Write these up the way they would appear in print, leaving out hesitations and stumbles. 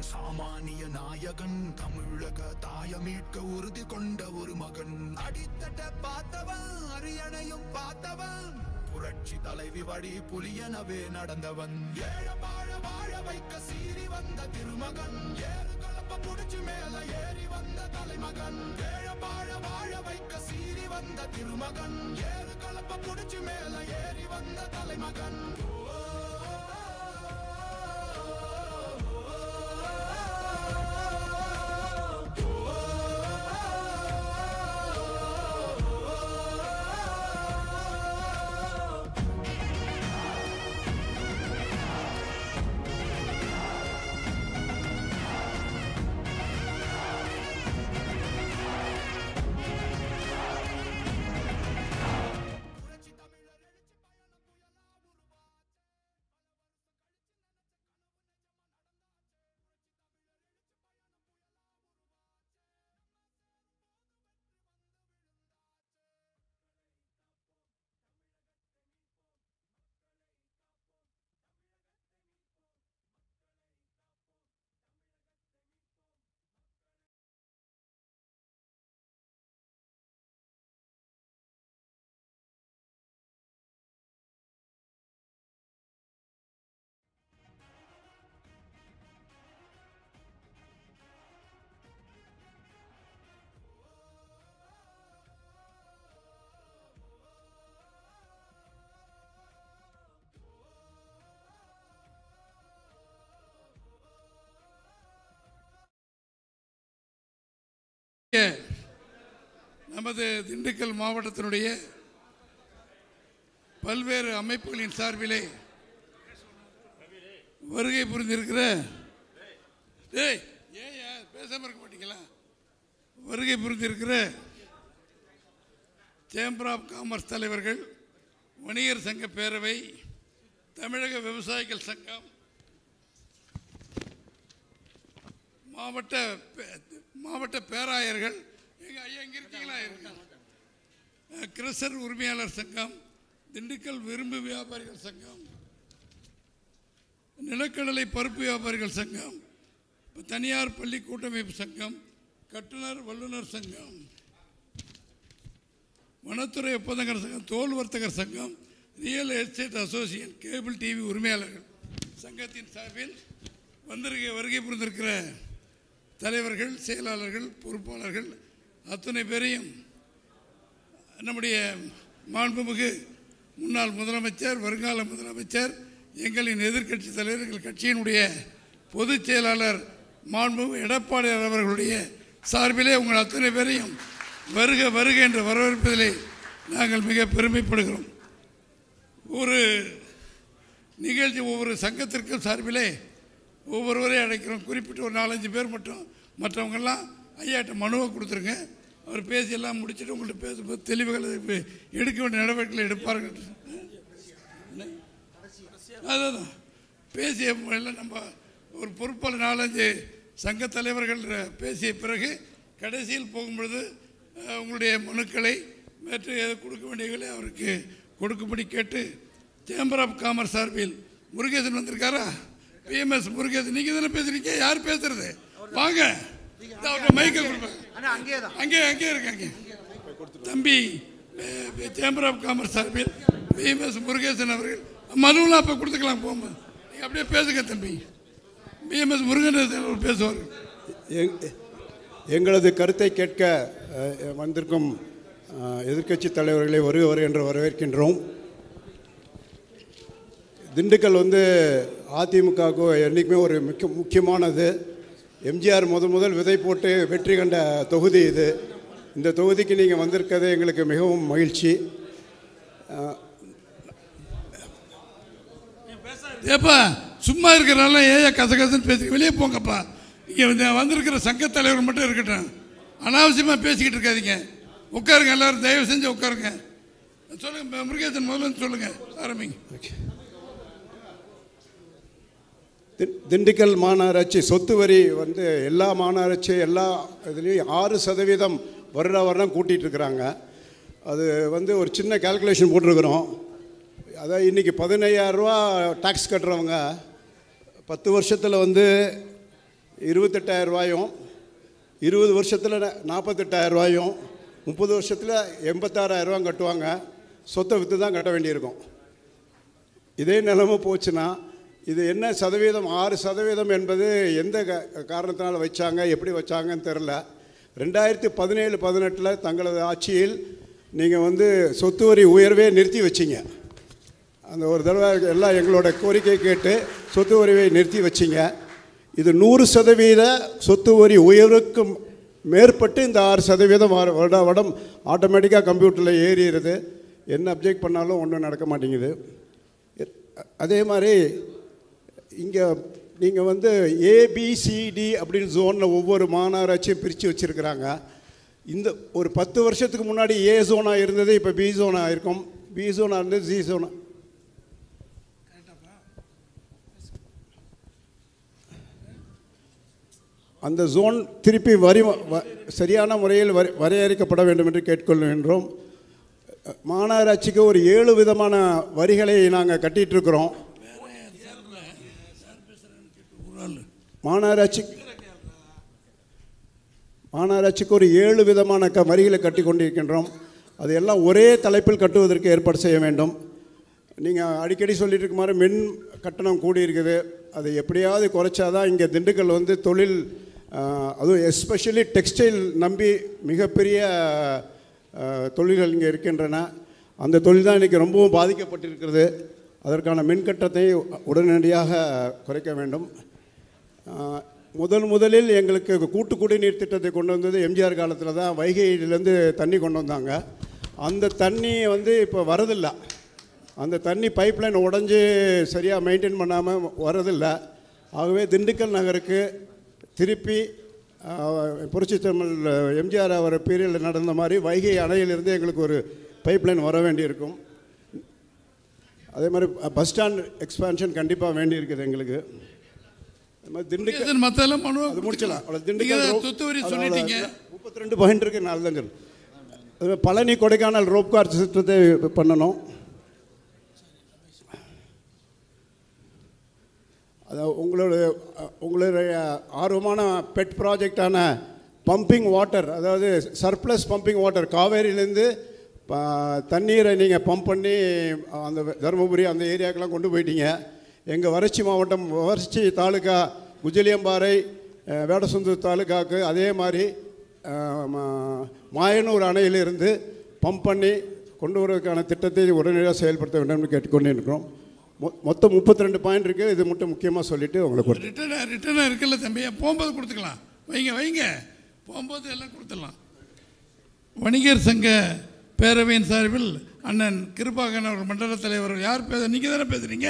சாமானிய நாயகன் தமிழக தாய மீட்க உறுதி கொண்ட ஒரு மகன் அடித்தட்ட பார்த்தவன் அரியணையும் பார்த்தவன் புரட்சி தலைவி வழி புலியனவே நடந்தவன் ஏழ வாழ வாழ வைக்க சீறி வந்த திருமகன் ஏறு கலப்ப புடிச்சு மேல ஏறி வந்த தலைமகன் ஏழ வாழ வாழ வைக்க சீறி வந்த திருமகன் ஏறு கலப்ப புடிச்சு மேல ஏறி வந்த தலைமகன் நமது திண்டுக்கல் மாவட்டத்தினுடைய பல்வேறு அமைப்புகளின் சார்பிலே வருகை புரிந்திருக்கிற பேசாம இருக்க மாட்டீங்களா வருகை புரிந்திருக்கிற சேம்பர் ஆஃப் காமர்ஸ் தலைவர்கள், வணிகர் சங்க பேரவை, தமிழக விவசாயிகள் சங்கம், மாவட்ட பேராயர்கள், எங்க இருக்கீங்களா, கிறிஸ்டர் உரிமையாளர் சங்கம், திண்டுக்கல் விரும்பு வியாபாரிகள் சங்கம், நிலக்கடலை பருப்பு வியாபாரிகள் சங்கம், தனியார் பள்ளி கூட்டமைப்பு சங்கம், கட்டுனர் வல்லுநர் சங்கம், வனத்துறை ஒப்பந்தங்கள் சங்கம், தோல் வர்த்தகர் சங்கம், real estate association, cable TV உரிமையாளர்கள் சங்கத்தின் சார்பில் வருகை புரிந்திருக்கிற தலைவர்கள், செயலாளர்கள், பொறுப்பாளர்கள் அத்தனை பேரையும் நம்முடைய மாண்புமிகு முன்னாள் முதலமைச்சர், வருங்கால முதலமைச்சர், எங்களின் எதிர்க்கட்சி தலைவர், எங்கள் கட்சியினுடைய பொதுச் செயலாளர் மாண்புமிகு எடப்பாடியார் அவர்களுடைய சார்பிலே உங்கள் அத்தனை பேரையும் வருக வருக என்று வரவேற்பதிலே நாங்கள் மிக பெருமைப்படுகிறோம். ஒரு நிகழ்ச்சி ஒவ்வொரு சங்கத்திற்கும் சார்பிலே ஒவ்வொருவரையும் அழைக்கிறோம். குறிப்பிட்ட ஒரு 4-5 பேர் மட்டும், மற்றவங்கெல்லாம் ஐயாட்ட மனுவை கொடுத்துருங்க. அவர் பேசியெல்லாம் முடிச்சுட்டு உங்கள்கிட்ட பேசும்போது தெளிவுகளை எடுக்க வேண்டிய நடவடிக்கைகளை எடுப்பார்கள். அதுதான் பேசிய முறையில் நம்ம ஒரு பொறுப்பாளர் 4-5 சங்க தலைவர்கள் பேசிய பிறகு கடைசியில் போகும்பொழுது உங்களுடைய மனுக்களை மற்ற கொடுக்க வேண்டியவர்களை அவருக்கு கொடுக்கும்படி கேட்டு, சேம்பர் ஆஃப் காமர்ஸ் சார்பில் முருகேசன் வந்திருக்காரா? பிஎம்எஸ் முருகேசன், நீங்க தானே பேசுறீங்க, யார் பேசுறது? வாங்க, மைக்க கொடுப்பாங்க, அங்கே இருக்காங்க தம்பி. சேம்பர் ஆஃப் காமர்ஸ் சார்பில் பிஎம்எஸ் முருகேசன் அவர்கள் மனுவெல்லாம் அப்போ கொடுத்துக்கலாம். போகும்போது நீங்கள் அப்படியே பேசுங்க தம்பி. பிஎம்எஸ் முருகேசன் பேசுவார். எங்களது கருத்தை கேட்க வந்திருக்கும் எதிர்க்கட்சி தலைவர்களை வருக என்று வரவேற்கின்றோம். திண்டுக்கல் அதிமுகவுக்கு என்றைக்குமே ஒரு முக்கியமானது. எம்ஜிஆர் முதல் விதை போட்டு வெற்றி கண்ட தொகுதி இது. இந்த தொகுதிக்கு நீங்கள் வந்திருக்கிறது எங்களுக்கு மிகவும் மகிழ்ச்சி. ஏப்பா சும்மா இருக்கிறனால ஏயா கசகசன்னு பேசி வெளியே போங்கப்பா. இங்கே வந்திருக்கிற சங்க தலைவர் மட்டும் இருக்கட்டும், அனாவசியமாக பேசிக்கிட்டு இருக்காதீங்க. உட்காருங்க, எல்லாரும் தயவு செஞ்சு உட்காருங்க. சொல்லுங்க முருகேசன், முதல்ல சொல்லுங்க, ஆரம்பிங்க. திண்டுக்கல் மாநகராட்சி சொத்து வரி எல்லா மாநகராட்சி எல்லா இதுலேயும் 6% வருடம் கூட்டிகிட்டு இருக்கிறாங்க. அது ஒரு சின்ன கால்குலேஷன் போட்டிருக்கிறோம். அதாவது இன்றைக்கி 15,000 ரூபா டேக்ஸ் கட்டுறவங்க 10 வருஷத்தில் 28,000 ரூபாயும், 20 வருஷத்தில் 48,000 ரூபாயும், 30 வருஷத்தில் 86,000 ரூபா கட்டுவாங்க. சொத்தை விற்று தான் கட்ட வேண்டியிருக்கும். இதே நிலைமை போச்சுன்னா இது என்ன சதவீதம்? 6% என்பது எந்த காரணத்தினால் வச்சாங்க, எப்படி வச்சாங்கன்னு தெரில. 2017-18 தங்களது ஆட்சியில் நீங்கள் சொத்து வரி உயர்வே நிறுத்தி வச்சிங்க. அந்த ஒரு தடவை எல்லாம் எங்களோட கோரிக்கை கேட்டு சொத்து வரியை நிறுத்தி வச்சிங்க. இது 100% சொத்து வரி உயர்வுக்கு மேற்பட்டு இந்த 6% வருடம் ஆட்டோமேட்டிக்காக கம்ப்யூட்டரில் ஏறிடுது. என்ன அப்ஜெக்ட் பண்ணாலும் ஒன்றும் நடக்க மாட்டேங்குது. அதே மாதிரி இங்கே நீங்கள் ஏபிசிடி அப்படின்னு ஜோனில் ஒவ்வொரு மாநகராட்சியும் பிரித்து வச்சுருக்கிறாங்க. இந்த ஒரு 10 வருஷத்துக்கு முன்னாடி ஏ ஜோனாக இருந்தது, இப்போ பி ஜோனாக இருக்கும். பி ஜோனாக இருந்தது சி ஜோனா. அந்த ஜோன் திருப்பி சரியான முறையில் வரையறுக்கப்பட வேண்டும் என்று கேட்டுக்கொள்கின்றோம். மாநகராட்சிக்கு ஒரு 7 விதமான வரிகளை நாங்கள் கட்டிகிட்ருக்கிறோம். மாநகராட்சிக்கு ஒரு 7 விதமான வரிகளை கட்டி கொண்டிருக்கின்றோம். அது எல்லாம் ஒரே தலைப்பில் கட்டுவதற்கு ஏற்பாடு செய்ய வேண்டும். நீங்கள் அடிக்கடி சொல்லிட்டு இருக்க மாதிரி மின் கட்டணம் கூடியிருக்குது. அதை எப்படியாவது குறைச்சாதான் இங்கே திண்டுக்கல் தொழில், அதுவும் எஸ்பெஷலி டெக்ஸ்டைல் நம்பி மிகப்பெரிய தொழில்கள் இங்கே இருக்கின்றன. அந்த தொழில் தான் இன்றைக்கி ரொம்பவும் பாதிக்கப்பட்டிருக்கிறது. அதற்கான மின் கட்டணத்தை உடனடியாக குறைக்க வேண்டும். முதலில் எங்களுக்கு கூட்டு குடிநீர் திட்டத்தை கொண்டு வந்தது எம்ஜிஆர் காலத்தில் தான். வைகையிலேருந்து தண்ணி கொண்டு வந்தாங்க. அந்த தண்ணி இப்போ வரதில்லை. அந்த தண்ணி பைப்லைன் உடஞ்சி சரியாக மெயின்டைன் பண்ணாமல் வரதில்லை. ஆகவே திண்டுக்கல் நகருக்கு திருப்பி புரட்சி தமிழ் எம்ஜிஆர் அவர் பீரியடில் நடந்த மாதிரி வைகை அணையிலிருந்து எங்களுக்கு ஒரு பைப்லைன் வர வேண்டியிருக்கும். அதே மாதிரி பஸ் ஸ்டாண்ட் எக்ஸ்பான்ஷன் கண்டிப்பாக வேண்டியிருக்குது எங்களுக்கு. திண்டுக்கல் அது முடிச்சலாம். திண்டுக்கல் 32 பாயிண்ட் இருக்குது. நாலுதங்கள் பழனி கொடைக்கானல் ரோப் கார் திட்டத்தை பண்ணணும். அதாவது உங்களுடைய ஆர்வமான பெட் ப்ராஜெக்டான பம்பிங் வாட்டர், அதாவது சர்ப்ளஸ் பம்பிங் வாட்டர், காவேரியிலேருந்து தண்ணீரை நீங்கள் பம்ப் பண்ணி அந்த தருமபுரி அந்த ஏரியாக்கெல்லாம் கொண்டு போயிட்டீங்க. எங்கள் வறட்சி மாவட்டம், வறட்சி தாலுக்கா குஜலியம்பாறை, வேடசுந்தூர் தாலுக்காவுக்கு அதே மாதிரி மாயனூர் அணையிலிருந்து பம்ப் பண்ணி கொண்டு வருவதற்கான திட்டத்தை உடனடியாக செயல்படுத்த வேண்டும் என்று கேட்டுக்கொண்டே இருக்கிறோம். மொத்தம் 32 பாயிண்ட் இருக்குது. இது மட்டும் முக்கியமாக சொல்லிவிட்டு உங்களுக்கு ரிட்டர்னாக இருக்குல்ல தம்பியா, போகும்போது கொடுத்துக்கலாம். வைங்க போகும்போது எல்லாம் கொடுத்துடலாம். வணிகர் சங்க பேரவையின் சார்பில் அண்ணன் கிருபாகரன் அவர் மண்டல தலைவர். யார் நீங்கள் தானே பேசுகிறீங்க?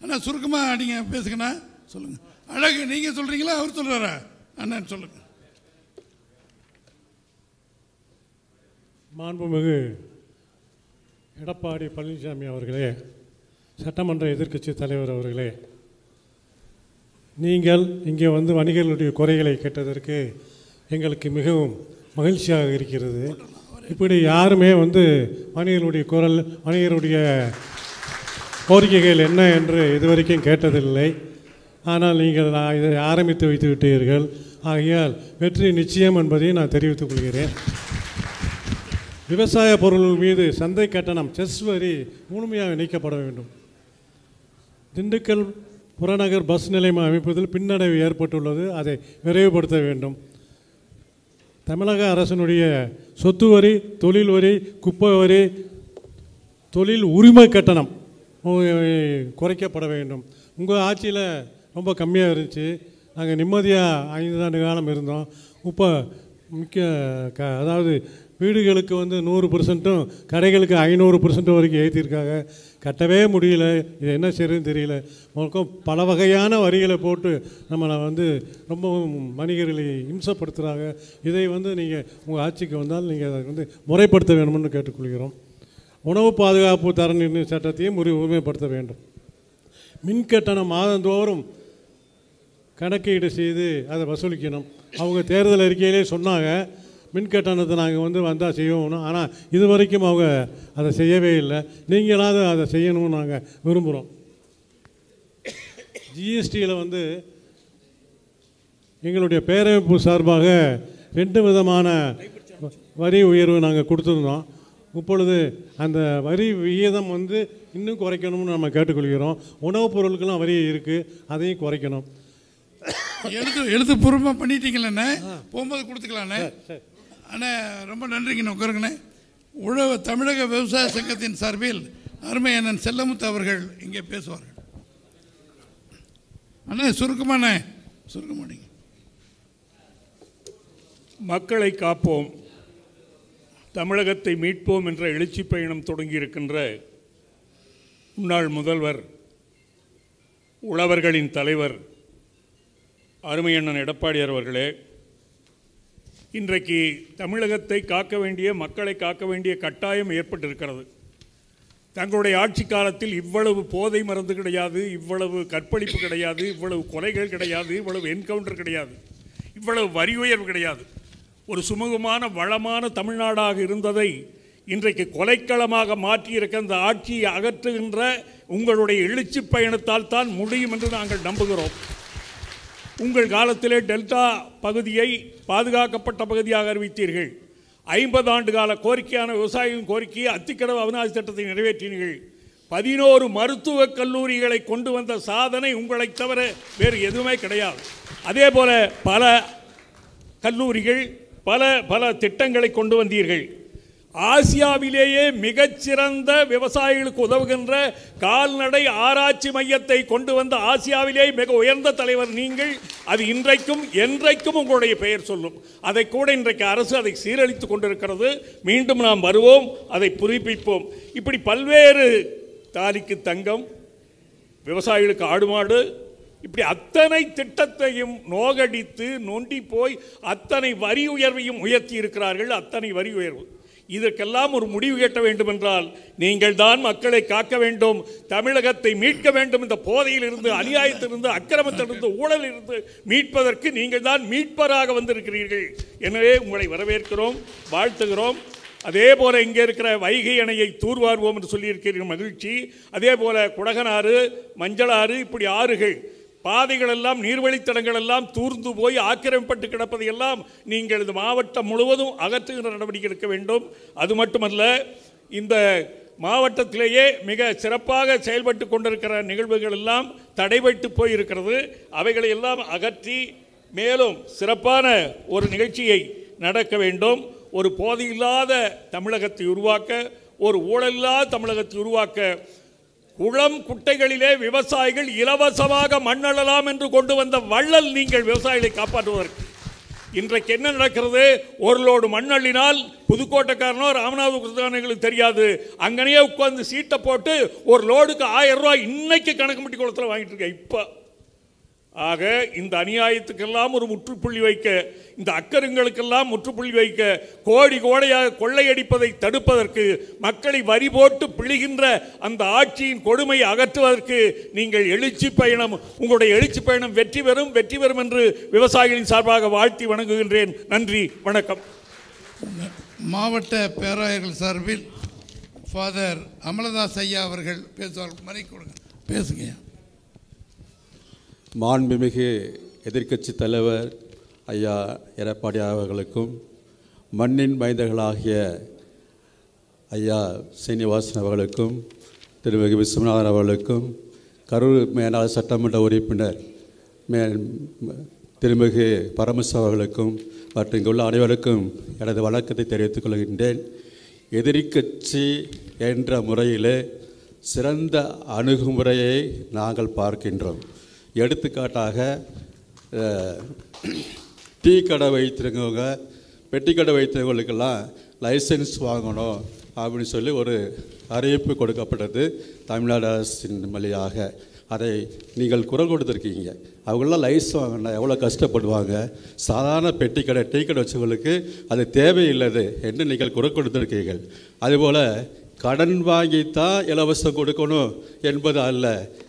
அண்ணா சுருக்கமாக நீங்கள் பேசுங்கண்ணா. சொல்லுங்கள். அழகு நீங்கள் சொல்கிறீங்களா அவர் சொல்கிறாரா? அண்ணன் சொல்லுங்கள். மாண்புமிகு எடப்பாடி பழனிசாமி அவர்களே, சட்டமன்ற எதிர்க்கட்சி தலைவர் அவர்களே, நீங்கள் இங்கே வணிகர்களுடைய குறைகளை கேட்டதற்கு எங்களுக்கு மிகவும் மகிழ்ச்சியாக இருக்கிறது. இப்படி யாருமே வணிகர்களுடைய குரல், வணிகருடைய கோரிக்கைகள் என்ன என்று இதுவரைக்கும் கேட்டதில்லை. ஆனால் நீங்கள் இதை ஆரம்பித்து வைத்து விட்டீர்கள். ஆகையால் வெற்றி நிச்சயம் என்பதை நான் தெரிவித்துக் கொள்கிறேன். விவசாய பொருட்கள் மீது சந்தை கட்டணம் செஸ் வரி முழுமையாக நீக்கப்பட வேண்டும். திண்டுக்கல் புறநகர் பஸ் நிலையம் அமைப்பதில் பின்னடைவு ஏற்பட்டுள்ளது. அதை விரைவுபடுத்த வேண்டும். தமிழக அரசினுடைய சொத்து வரி, தொழில் வரி, குப்பை வரி, தொழில் உரிமை கட்டணம் குறைக்கப்பட வேண்டும். உங்கள் ஆட்சியில் ரொம்ப கம்மியாக இருந்துச்சு. நாங்கள் நிம்மதியாக 5 ஆண்டு காலம் இருந்தோம். இப்போ அதாவது வீடுகளுக்கு 100%, கடைகளுக்கு 500% வரைக்கும் ஏற்றிருக்காங்க. கட்டவே முடியல. இது என்ன செய்யறதுன்னு தெரியல. பல வகையான வரிகளை போட்டு நம்மளை ரொம்பவும் வணிகர்களை இம்சப்படுத்துகிறாங்க. இதை நீங்கள் உங்கள் ஆட்சிக்கு வந்தால் நீங்கள் அதை முறைப்படுத்த வேண்டும்னு கேட்டுக்கொள்கிறோம். உணவு பாதுகாப்பு தர நிர்ணய சட்டத்தையும் உரிமைப்படுத்த வேண்டும். மின்கட்டணம் மாதந்தோறும் கணக்கீடு செய்து அதை வசூலிக்கணும். அவங்க தேர்தல் அறிக்கையிலே சொன்னாங்க மின்கட்டணத்தை நாங்கள் வந்தால் செய்வோம். ஆனால் இது வரைக்கும் அவங்க அதை செய்யவே இல்லை. நீங்களாவது அதை செய்யணும்னு நாங்கள் விரும்புகிறோம். ஜிஎஸ்டியில் எங்களுடைய பேரமைப்பு சார்பாக 2 விதமான வரி உயர்வு நாங்கள் கொடுத்துருந்தோம். இப்பொழுது அந்த வரி விகிதம் வந்து இன்னும் குறைக்கணும்னு நம்ம கேட்டுக்கொள்கிறோம். உணவுப் பொருட்களுக்கெல்லாம் வரி இருக்குது, அதையும் குறைக்கணும். எழுத்துப்பூர்வமாக பண்ணிட்டீங்களண்ணே, போகும்போது கொடுத்துக்கலாண்ணே. அண்ணே ரொம்ப நன்றிங்கண்ணே, உட்காருங்கண்ணே. தமிழக விவசாய சங்கத்தின் சார்பில் அருமை அண்ணன் செல்லமுத்து அவர்கள் இங்கே பேசுவார்கள். அண்ணே சுருக்கமாண்ணே, சுருக்கமானீங்க. மக்களை காப்போம், தமிழகத்தை மீட்போம் என்ற எழுச்சி பயணம் தொடங்கியிருக்கின்ற முன்னாள் முதல்வர், உழவர்களின் தலைவர் அருமையண்ணன் எடப்பாடியார் அவர்களே, இன்றைக்கு தமிழகத்தை காக்க வேண்டிய, மக்களை காக்க வேண்டிய கட்டாயம் ஏற்பட்டிருக்கிறது. தங்களுடைய ஆட்சி காலத்தில் இவ்வளவு போதை மருந்து கிடையாது, இவ்வளவு கற்பழிப்பு கிடையாது, இவ்வளவு கொலைகள் கிடையாது, இவ்வளவு என்கவுண்டர் கிடையாது, இவ்வளவு வரி உயர்வு கிடையாது. ஒரு சுமூகமான வளமான தமிழ்நாடாக இருந்ததை இன்றைக்கு கொலைக்களமாக மாற்றியிருக்க அந்த ஆட்சியை அகற்றுகின்ற உங்களுடைய எழுச்சி பயணத்தால் தான் முடியும் என்று நாங்கள் நம்புகிறோம். உங்கள் காலத்திலே டெல்டா பகுதியை பாதுகாக்கப்பட்ட பகுதியாக அறிவித்தீர்கள். 50 ஆண்டு கால கோரிக்கையான விவசாயிகளின் கோரிக்கையை அத்திக்கடவு அவிநாசி திட்டத்தை நிறைவேற்றினீர்கள். 11 மருத்துவக் கல்லூரிகளை கொண்டு வந்த சாதனை உங்களை தவிர வேறு எதுவுமே கிடையாது. அதே போல பல கல்லூரிகள், பல திட்டங்களை கொண்டு வந்தீர்கள். ஆசியாவிலேயே மிகச்சிறந்த விவசாயிகளுக்கு உதவுகின்ற கால்நடை ஆராய்ச்சி மையத்தை கொண்டு வந்த ஆசியாவிலேயே மிக உயர்ந்த தலைவர் நீங்கள். அது இன்றைக்கும் என்றைக்கும் உங்களுடைய பெயர் சொல்லும். அதை கூட இன்றைக்கு அரசு அதை சீரழித்து கொண்டிருக்கிறது. மீண்டும் நாம் வருவோம், அதை புதுப்பிப்போம். இப்படி பல்வேறு தாலிக்கு தங்கம், விவசாயிகளுக்கு ஆடு மாடு, இப்படி அத்தனை திட்டத்தையும் நோகடித்து நொண்டி போய் அத்தனை வரி உயர்வையும் உயர்த்தி இருக்கிறார்கள். அத்தனை வரி உயர்வு, இதற்கெல்லாம் ஒரு முடிவு கட்ட வேண்டும் என்றால் நீங்கள் தான் மக்களை காக்க வேண்டும், தமிழகத்தை மீட்க வேண்டும். இந்த போதையிலிருந்து, அநியாயத்திலிருந்து, அக்கிரமத்திலிருந்து, ஊழலிலிருந்து மீட்பதற்கு நீங்கள் தான் மீட்பராக வந்திருக்கிறீர்கள். எனவே உங்களை வரவேற்கிறோம், வாழ்த்துகிறோம். அதே போல் இங்கே இருக்கிற வைகை அணையை தூர்வாருவோம் என்று சொல்லியிருக்கிறீர்கள், மகிழ்ச்சி. அதே போல் குடகனாறு, மஞ்சளாறு, இப்படி ஆறுகள், பாதைகள் எல்லாம், நீர்வழித்தடங்கள் எல்லாம் தூர்ந்து போய் ஆக்கிரமிப்பட்டு கிடப்பதையெல்லாம் நீங்கள் இந்த மாவட்டம் முழுவதும் அகற்றுகின்ற நடவடிக்கை எடுக்க வேண்டும். அது மட்டுமல்ல, இந்த மாவட்டத்திலேயே மிக சிறப்பாக செயல்பட்டு கொண்டிருக்கிற நிகழ்வுகள் எல்லாம் தடைபட்டு போயிருக்கிறது. அவைகளை எல்லாம் அகற்றி மேலும் சிறப்பான ஒரு நிகழ்ச்சியை நடக்க வேண்டும். ஒரு போதையில்லாத தமிழகத்தை உருவாக்க, ஒரு ஊழலில்லாத தமிழகத்தை உருவாக்க, குளம் குட்டைகளிலே விவசாயிகள் இலவசமாக மண்ணளலாம் என்று கொண்டு வந்த வள்ளல் நீங்கள் விவசாயிகளை காப்பாற்றுவதற்கு. இன்றைக்கு என்ன நடக்கிறது? ஒரு லோடு மண்ணள்ளினால் புதுக்கோட்டைக்காரனோ ராமநாதபுரத்துக்காரங்களுக்கு தெரியாது, அங்கனையே உட்கார்ந்து சீட்டை போட்டு ஒரு லோடுக்கு 1000 ரூபாய் இன்னைக்கு கணக்குமட்டி குளத்தில் வாங்கிட்டு இருக்க. இப்போ ஆக இந்த அநியாயத்துக்கெல்லாம் ஒரு முற்றுப்புள்ளி வைக்க, இந்த அக்கருங்களுக்கெல்லாம் முற்றுப்புள்ளி வைக்க, கோடி கோடையாக கொள்ளையடிப்பதை தடுப்பதற்கு, மக்களை வரி போட்டு பிழிகின்ற அந்த ஆட்சியின் கொடுமையை அகற்றுவதற்கு நீங்கள் எழுச்சி பயணம், உங்களுடைய எழுச்சி பயணம் வெற்றி பெறும், வெற்றி பெறும் என்று விவசாயிகளின் சார்பாக வாழ்த்தி வணங்குகின்றேன். நன்றி, வணக்கம். மாவட்ட பேராயர்கள் சார்பில் ஃபாதர் அமலதாஸ் ஐயா அவர்கள் பேசுவார். மறை கொடுங்க, பேசுங்க. மாண்புமிகு எதிர்க்கட்சி தலைவர் ஐயா எடப்பாடி அவர்களுக்கும், மண்ணின் மைந்தர்களாகிய ஐயா சீனிவாசன் அவர்களுக்கும், திருமிகு விஸ்வநாதன் அவர்களுக்கும், கரூர் மேலாளர் சட்டமன்ற உறுப்பினர் திருமிகு பரமேஸ்வரன் அவர்களுக்கும் மற்றும் இங்குள்ள அனைவருக்கும் எனது வணக்கத்தை தெரிவித்துக் கொள்கின்றேன். எதிர்க்கட்சி என்ற முறையிலே சிறந்த அணுகுமுறையை நாங்கள் பார்க்கின்றோம். எடுத்துக்காட்டாக டீ கடை வைத்திருக்கவங்க, பெட்டி கடை வைத்திருக்கவங்களுக்கெல்லாம் லைசன்ஸ் வாங்கணும் அப்படின்னு சொல்லி ஒரு அறிவிப்பு கொடுக்கப்பட்டது தமிழ்நாடு அரசின் வழியாக. அதை நீங்கள் குரல் கொடுத்துருக்கீங்க. அவங்களாம் லைசன்ஸ் வாங்கினா எவ்வளோ கஷ்டப்படுவாங்க. சாதாரண பெட்டி கடை, டீ கடை வச்சவங்களுக்கு அது தேவையில்லை என்று நீங்கள் குரல் கொடுத்துருக்கீர்கள். அதுபோல் கடன் வாங்கித்தான் இலவசம் கொடுக்கணும் என்பது அல்ல,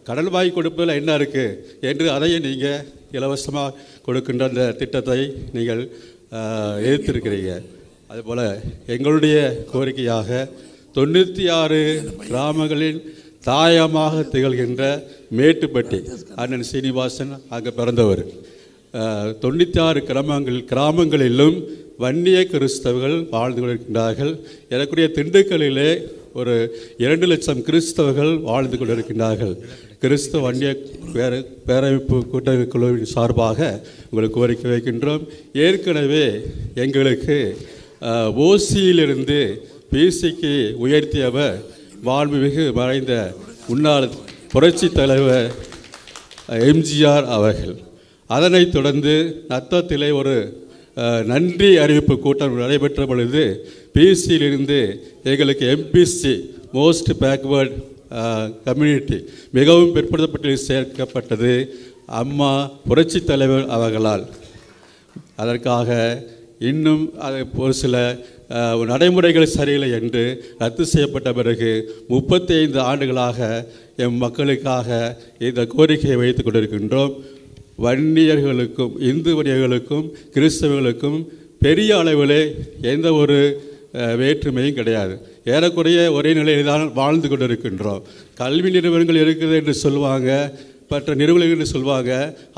கடன் வாங்கி கொடுப்பதில் என்ன இருக்குது என்று அதையும் நீங்கள் இலவசமாக கொடுக்கின்ற அந்த திட்டத்தை நீங்கள் எதிர்த்திருக்கிறீங்க. அதுபோல் எங்களுடைய கோரிக்கையாக 96 கிராமங்களின் தாயமாக திகழ்கின்ற மேட்டுப்பட்டி அண்ணன் சீனிவாசன் அங்கே பிறந்தவர். 96 கிராமங்களிலும் வன்னிய கிறிஸ்தவர்கள் வாழ்ந்து கொண்டிருக்கின்றார்கள். எனக்குரிய திண்டுக்கல்லிலே ஒரு 2 லட்சம் கிறிஸ்தவர்கள் வாழ்ந்து கொண்டிருக்கின்றார்கள். கிறிஸ்தவ வன்னிய பேரமைப்பு கூட்டமைப்பு குழுவின் சார்பாக உங்களுக்கு கோரிக்கை வைக்கின்றோம். ஏற்கனவே எங்களுக்கு ஓசியிலிருந்து பிசிக்கு உயர்த்தியவர் மாண்புமிகு மறைந்த முன்னாள் புரட்சி தலைவர் எம்ஜிஆர் அவர்கள். அதனைத் தொடர்ந்து நத்தத்திலே ஒரு நன்றி அறிவிப்பு கூட்டம் நடைபெற்ற பொழுது பிசியிலிருந்து எங்களுக்கு எம்பிசி மோஸ்ட் பேக்வேர்ட் கம்யூனிட்டி மிகவும் பிற்படுத்தப்பட்டு சேர்க்கப்பட்டது அம்மா புரட்சி தலைவர் அவர்களால். அதற்காக இன்னும் ஒரு சில நடைமுறைகள் சரியில்லை என்று ரத்து செய்யப்பட்ட பிறகு 35 ஆண்டுகளாக எம் மக்களுக்காக இந்த கோரிக்கையை வைத்துக் கொண்டிருக்கின்றோம். வன்னியர்களுக்கும் இந்து வன்னியர்களுக்கும் கிறிஸ்தவர்களுக்கும் பெரிய அளவிலே எந்த ஒரு வேற்றுமையும் கிடையாது. ஏறக்குறைய ஒரே நிலையில் தான் வாழ்ந்து கொண்டிருக்கின்றோம். கல்வி நிறுவனங்கள் இருக்குது என்று சொல்லுவாங்க, மற்ற நிறுவனங்கள் என்று சொல்லுவாங்க.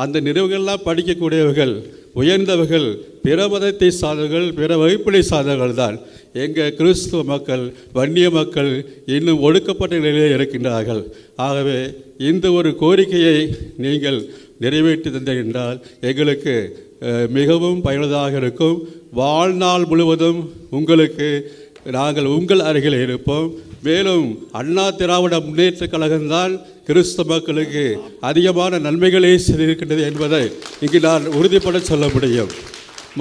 அந்த நிறுவனங்கள்லாம் படிக்கக்கூடியவர்கள் உயர்ந்தவர்கள் பிற மதத்தை சார்ந்தவர்கள், பிற வகுப்பினை சார்ந்தவர்கள் தான். எங்கள் கிறிஸ்துவ மக்கள் வன்னிய மக்கள் இன்னும் ஒடுக்கப்பட்ட நிலையில் இருக்கின்றார்கள். ஆகவே இந்த ஒரு கோரிக்கையை நீங்கள் நிறைவேற்றி தந்தீர்கள் என்றால் எங்களுக்கு மிகவும் பயனுள்ளதாக இருக்கும். வாழ்நாள் முழுவதும் உங்களுக்கு நாங்கள் உங்கள் அருகில் இருப்போம். மேலும் அண்ணா திராவிட முன்னேற்ற கழகம்தான் கிறிஸ்தவ மக்களுக்கு அதிகமான நன்மைகளே செய்திருக்கின்றது என்பதை இங்கு நான் உறுதிப்பட சொல்ல முடியும்.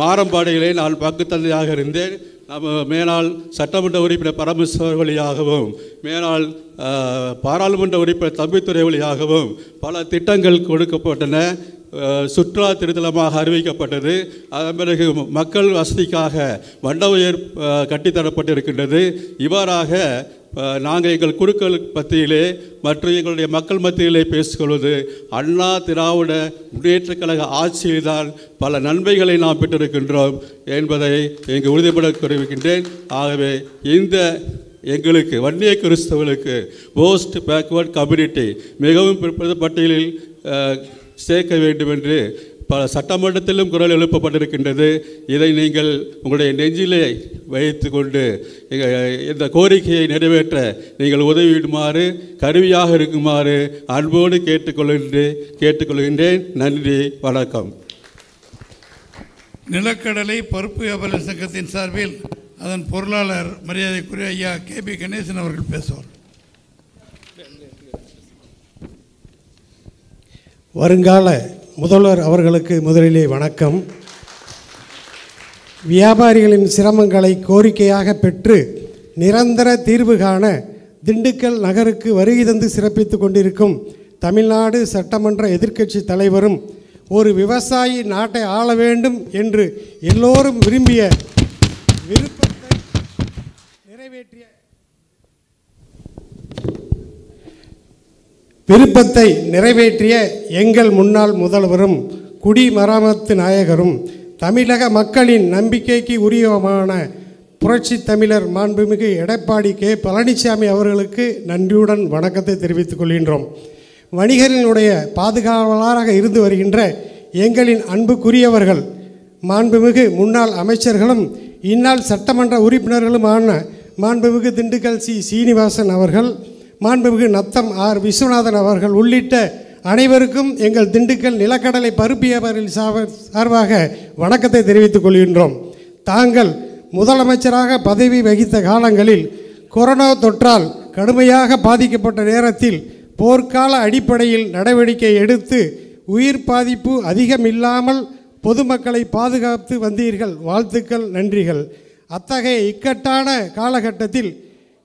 மாரம்பாடியிலே நான் பங்கு தந்தையாக இருந்தேன். நம்ம மேலாள் சட்டமன்ற உறுப்பினர் பரமேஸ்வர் வழியாகவும் மேலாள் பாராளுமன்ற உறுப்பினர் தம்பித்துறை வழியாகவும் பல திட்டங்கள் கொடுக்கப்பட்டன. சுற்றுலா திருத்தலமாக அறிவிக்கப்பட்டது. அதன் பிறகு மக்கள் வசதிக்காக மண்டபம் கட்டித்தரப்பட்டிருக்கின்றது. இவ்வாறாக நாங்கள் எங்கள் குழுக்கள் மத்தியிலே மற்றும் எங்களுடைய மக்கள் மத்தியிலே பேசிக்கொள்வது அண்ணா திராவிட முன்னேற்ற கழக ஆட்சியில்தான் பல நன்மைகளை நாம் பெற்றிருக்கின்றோம் என்பதை இங்கு உறுதிப்பட தெரிவிக்கின்றேன். ஆகவே இந்த எங்களுக்கு வன்னிய கிறிஸ்தவர்களுக்கு மோஸ்ட் பேக்வர்ட் கம்யூனிட்டி மிகவும் பிற்படுத்த பட்டியலில் சேர்க்க வேண்டும் என்று பல சட்டமன்றத்திலும் குரல் எழுப்பப்பட்டிருக்கின்றது. இதை நீங்கள் உங்களுடைய நெஞ்சிலே வைத்து கொண்டு இந்த கோரிக்கையை நிறைவேற்ற நீங்கள் உதவிடுமாறு கருவியாக இருக்குமாறு அன்போடு கேட்டுக்கொள்கின்றேன். நன்றி, வணக்கம். நிலக்கடலை பருப்பு வியாபார சங்கத்தின் சார்பில் அதன் பொருளாளர் மரியாதைக்குரிய ஐயா KB கணேசன் அவர்கள் பேசுவார். வருங்கால முதல்வர் அவர்களுக்கு முதலிலே வணக்கம். வியாபாரிகளின் சிரமங்களை கோரிக்கையாக பெற்று நிரந்தர தீர்வு காண திண்டுக்கல் நகருக்கு வருகை தந்து சிறப்பித்துக் கொண்டிருக்கும் தமிழ்நாடு சட்டமன்ற எதிர்க்கட்சி தலைவரும் ஒரு விவசாயி நாட்டை ஆள வேண்டும் என்று எல்லோரும் விரும்பிய விருப்பத்தை நிறைவேற்றிய எங்கள் முன்னாள் முதல்வரும் குடிமராமத்து நாயகரும் தமிழக மக்களின் நம்பிக்கைக்கு உரியமான புரட்சி தமிழர் மாண்புமிகு எடப்பாடி K. பழனிசாமி அவர்களுக்கு நன்றியுடன் வணக்கத்தை தெரிவித்துக் கொள்கின்றோம். வணிகர்களுடைய பாதுகாவலராக இருந்து வருகின்ற எங்களின் அன்புக்குரியவர்கள் மாண்புமிகு முன்னாள் அமைச்சர்களும் இந்நாள் சட்டமன்ற உறுப்பினர்களுமான மாண்புமிகு திண்டுக்கல் சீனிவாசன் அவர்கள், மாண்புமிகு நத்தம் R. விஸ்வநாதன் அவர்கள் உள்ளிட்ட அனைவருக்கும் எங்கள் திண்டுக்கல் நிலக்கடலை பருப்பு வியாபாரிகள் சார்பாக வணக்கத்தை தெரிவித்துக் கொள்கின்றோம். தாங்கள் முதலமைச்சராக பதவி வகித்த காலங்களில் கொரோனா தொற்றால் கடுமையாக பாதிக்கப்பட்ட நேரத்தில் போர்க்கால அடிப்படையில் நடவடிக்கை எடுத்து உயிர் பாதிப்பு அதிகம் இல்லாமல் பொதுமக்களை பாதுகாத்து வந்தீர்கள். வாழ்த்துக்கள், நன்றிகள். அத்தகைய இக்கட்டான காலகட்டத்தில்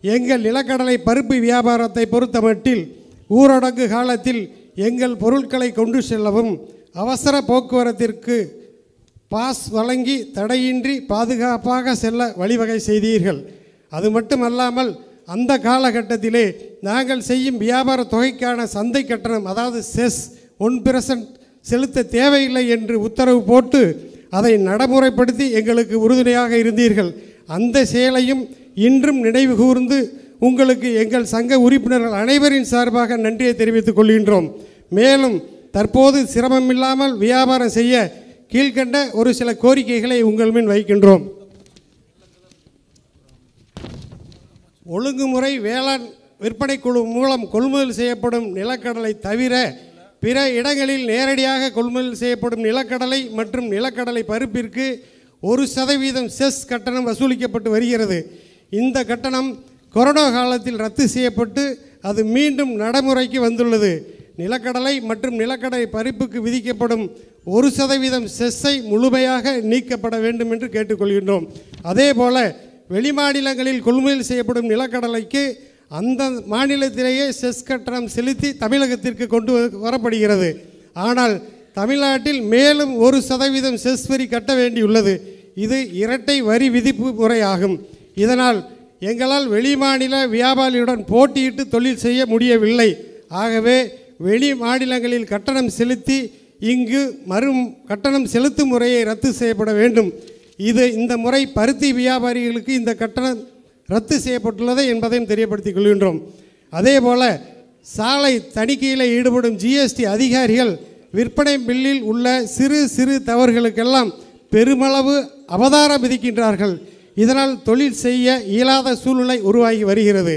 எங்கள் நிலக்கடலை பருப்பு வியாபாரத்தை பொறுத்தமட்டில் ஊரடங்கு காலத்தில் எங்கள் பொருட்களை கொண்டு செல்லவும் அவசர போக்குவரத்திற்கு பாஸ் வழங்கி தடையின்றி பாதுகாப்பாக செல்ல வழிவகை செய்தீர்கள். அது மட்டுமல்லாமல் அந்த காலகட்டத்திலே நாங்கள் செய்யும் வியாபார தொகைக்கான சந்தை கட்டணம், அதாவது செஸ் 1% செலுத்த தேவையில்லை என்று உத்தரவு போட்டு அதை நடைமுறைப்படுத்தி எங்களுக்கு உறுதுணையாக இருந்தீர்கள். அந்த செயலையும் இன்றும் நினைவு கூர்ந்து உங்களுக்கு எங்கள் சங்க உறுப்பினர்கள் அனைவரின் சார்பாக நன்றியை தெரிவித்துக் கொள்கின்றோம். மேலும் தற்போது சிரமமில்லாமல் வியாபாரம் செய்ய கீழ்கண்ட ஒரு சில கோரிக்கைகளை உங்கள் முன் வைக்கின்றோம். ஒழுங்குமுறை வேளாண் விற்பனை குழு மூலம் கொள்முதல் செய்யப்படும் நிலக்கடலை தவிர பிற இடங்களில் நேரடியாக கொள்முதல் செய்யப்படும் நிலக்கடலை மற்றும் நிலக்கடலை பருப்பிற்கு 1% செஸ் கட்டணம் வசூலிக்கப்பட்டு வருகிறது. இந்த கட்டணம் கொரோனா காலத்தில் ரத்து செய்யப்பட்டு அது மீண்டும் நடைமுறைக்கு வந்துள்ளது. நிலக்கடலை மற்றும் நிலக்கடலை பருப்புக்கு விதிக்கப்படும் 1% செஸ்ஸை முழுமையாக நீக்கப்பட வேண்டும் என்று கேட்டுக்கொள்கின்றோம். அதேபோல வெளிமாநிலங்களில் கொள்முதல் செய்யப்படும் நிலக்கடலைக்கு அந்த மாநிலத்திலேயே செஸ் கட்டணம் செலுத்தி தமிழகத்திற்கு கொண்டு வரப்படுகிறது. ஆனால் தமிழ்நாட்டில் மேலும் 1% செஸ் வரி கட்ட வேண்டியுள்ளது. இது இரட்டை வரி விதிப்பு முறையாகும். இதனால் எங்களால் வெளிமாநில வியாபாரியுடன் போட்டியிட்டு தொழில் செய்ய முடியவில்லை. ஆகவே வெளி மாநிலங்களில் கட்டணம் செலுத்தி இங்கு கட்டணம் செலுத்தும் முறையை ரத்து செய்யப்பட வேண்டும். இந்த முறை பருத்தி வியாபாரிகளுக்கு இந்த கட்டணம் ரத்து செய்யப்பட்டுள்ளது என்பதையும் தெரியப்படுத்திக் கொள்கின்றோம். அதேபோல சாலை தணிக்கையில் ஈடுபடும் ஜிஎஸ்டி அதிகாரிகள் விற்பனை பில்லில் உள்ள சிறு சிறு தவறுகளுக்கெல்லாம் பெருமளவு அபதாரம் விதிக்கின்றார்கள். இதனால் தொழில் செய்ய இயலாத சூழ்நிலை உருவாகி வருகிறது.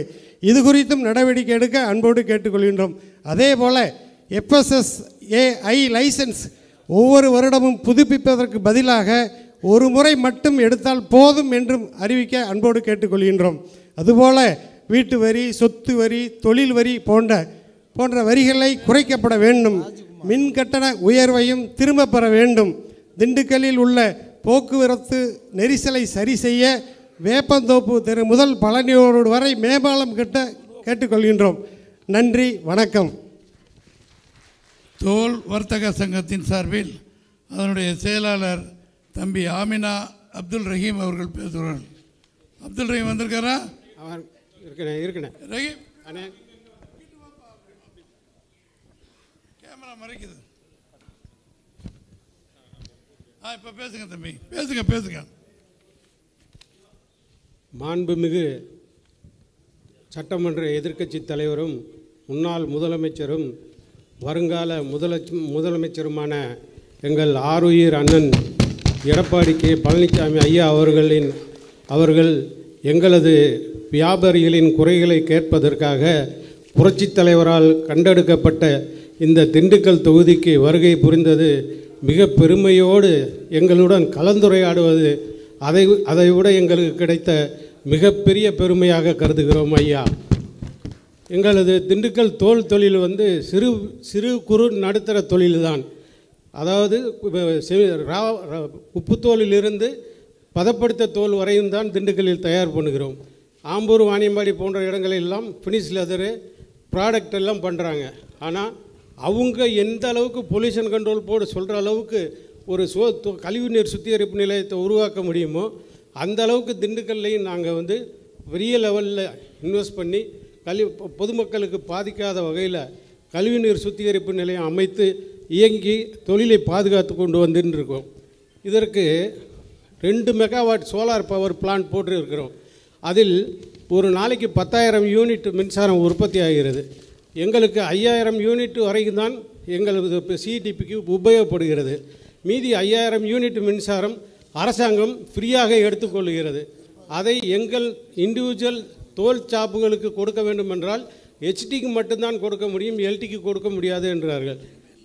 இது குறித்தும் நடவடிக்கை எடுக்க அன்போடு கேட்டுக்கொள்கின்றோம். அதேபோல FSSAI லைசன்ஸ் ஒவ்வொரு வருடமும் புதுப்பிப்பதற்கு பதிலாக ஒரு முறை மட்டும் எடுத்தால் போதும் என்றும் அறிவிக்க அன்போடு கேட்டுக்கொள்கின்றோம். அதுபோல வீட்டு வரி, சொத்து வரி, தொழில் வரி போன்ற வரிகளை குறைக்கப்பட வேண்டும். மின் கட்டண உயர்வையும் திரும்ப பெற வேண்டும். திண்டுக்கல்லில் உள்ள போக்குவரத்து நெரிசலை சரி செய்ய வேப்பந்தோப்பு தெரு முதல் பழனியோடு வரை மேம்பாலம் கட்ட கேட்டுக்கொள்கின்றோம். நன்றி, வணக்கம். தோல் வர்த்தக சங்கத்தின் சார்பில் அதனுடைய செயலாளர் தம்பி ஆமினா அப்துல் ரஹீம் அவர்கள் பேசுகிறார்கள். அப்துல் ரஹீம் வந்திருக்காரா? இருக்கேன் ரஹீம் கேமரா மறைக்குது. இப்போ பேசுங்க தம்பி, பேசுங்க. மாண்புமிகு சட்டமன்ற எதிர்க்கட்சி தலைவரும் முன்னாள் முதலமைச்சரும் வருங்கால முதலமைச்சருமான எங்கள் ஆருயிர் அண்ணன் எடப்பாடி கே பழனிசாமி ஐயா அவர்கள் எங்களது வியாபாரிகளின் குறைகளை கேட்பதற்காக புரட்சித் தலைவரால் கண்டெடுக்கப்பட்ட இந்த திண்டுக்கல் தொகுதிக்கு வருகை புரிந்தது மிக பெருமையோடு எங்களுடன் கலந்துரையாடுவது அதைவிட எங்களுக்கு கிடைத்த மிகப்பெரிய பெருமையாக கருதுகிறோம் ஐயா. எங்களது திண்டுக்கல் தோல் தொழில் சிறு குறு நடுத்தர தொழில்தான். அதாவது உப்புத்தோலிலிருந்து பதப்படுத்த தோல் வரையும் தான் திண்டுக்கல்லில் தயார் பண்ணுகிறோம். ஆம்பூர், வாணியம்பாடி போன்ற இடங்களெல்லாம் ஃபினிஷ் லெதரு ப்ராடக்ட் எல்லாம் பண்ணுறாங்க. ஆனால் அவங்க எந்த அளவுக்கு பொல்யூஷன் கண்ட்ரோல் போர்டு சொல்கிற அளவுக்கு ஒரு கழிவுநீர் சுத்திகரிப்பு நிலையத்தை உருவாக்க முடியுமோ அந்த அளவுக்கு திண்டுக்கல்லையும் நாங்கள் பெரிய லெவலில் இன்வெஸ்ட் பண்ணி பொதுமக்களுக்கு பாதிக்காத வகையில் கழிவுநீர் சுத்திகரிப்பு நிலையம் அமைத்து இயங்கி தொழிலை பாதுகாத்து கொண்டு வந்துருக்கோம். இதற்கு 2 மெகாவாட் சோலார் பவர் பிளான்ட் போட்டு இருக்கிறோம். அதில் ஒரு நாளைக்கு 10,000 யூனிட் மின்சாரம் உற்பத்தி ஆகிறது. எங்களுக்கு 5,000 யூனிட் வரைக்கும் தான் எங்களது சிடிபிக்கு உபயோகப்படுகிறது. மீதி 5,000 யூனிட் மின்சாரம் அரசாங்கம் ஃப்ரீயாக எடுத்துக்கொள்கிறது. அதை எங்கள் இண்டிவிஜுவல் தோல் சாப்புகளுக்கு கொடுக்க வேண்டும் என்றால் ஹெச்டிக்கு மட்டும்தான் கொடுக்க முடியும், எல்டிக்கு கொடுக்க முடியாது என்றார்கள்.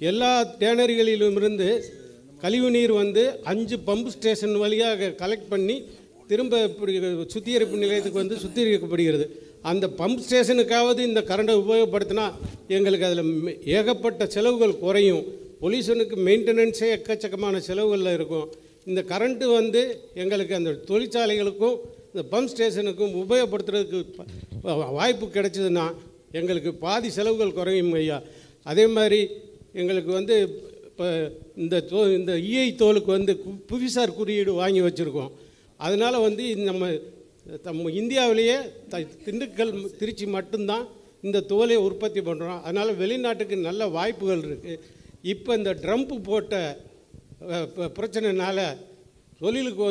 எல்லா டேனரிகளிலுமிருந்து கழிவுநீர் 5 பம்பு ஸ்டேஷன் வழியாக கலெக்ட் பண்ணி திரும்ப சுத்திகரிப்பு நிலையத்துக்கு சுத்திகரிக்கப்படுகிறது. அந்த பம்ப் ஸ்டேஷனுக்காவது இந்த கரண்டை உபயோகப்படுத்தினா எங்களுக்கு அதில் ஏகப்பட்ட செலவுகள் குறையும். பொல்யூஷனுக்கு மெயின்டெனன்ஸே எக்கச்சக்கமான செலவுகளில் இருக்கும். இந்த கரண்ட்டு எங்களுக்கு அந்த தொழிற்சாலைகளுக்கும் இந்த பம்ப் ஸ்டேஷனுக்கும் உபயோகப்படுத்துறதுக்கு வாய்ப்பு கிடைச்சதுன்னா எங்களுக்கு பாதி செலவுகள் குறையும் ஐயா. அதே மாதிரி எங்களுக்கு இப்போ இந்த இஐ தோலுக்கு புவிசார் குறியீடு வாங்கி வச்சுருக்கோம். அதனால் நம்ம இந்தியாவிலேயே திண்டுக்கல், திருச்சி மட்டும்தான் இந்த தோலை உற்பத்தி பண்ணுறோம். அதனால் வெளிநாட்டுக்கு நல்ல வாய்ப்புகள் இருக்குது. இப்போ இந்த ட்ரம்ப் போட்ட பிரச்சனைனால தொழிலுக்கு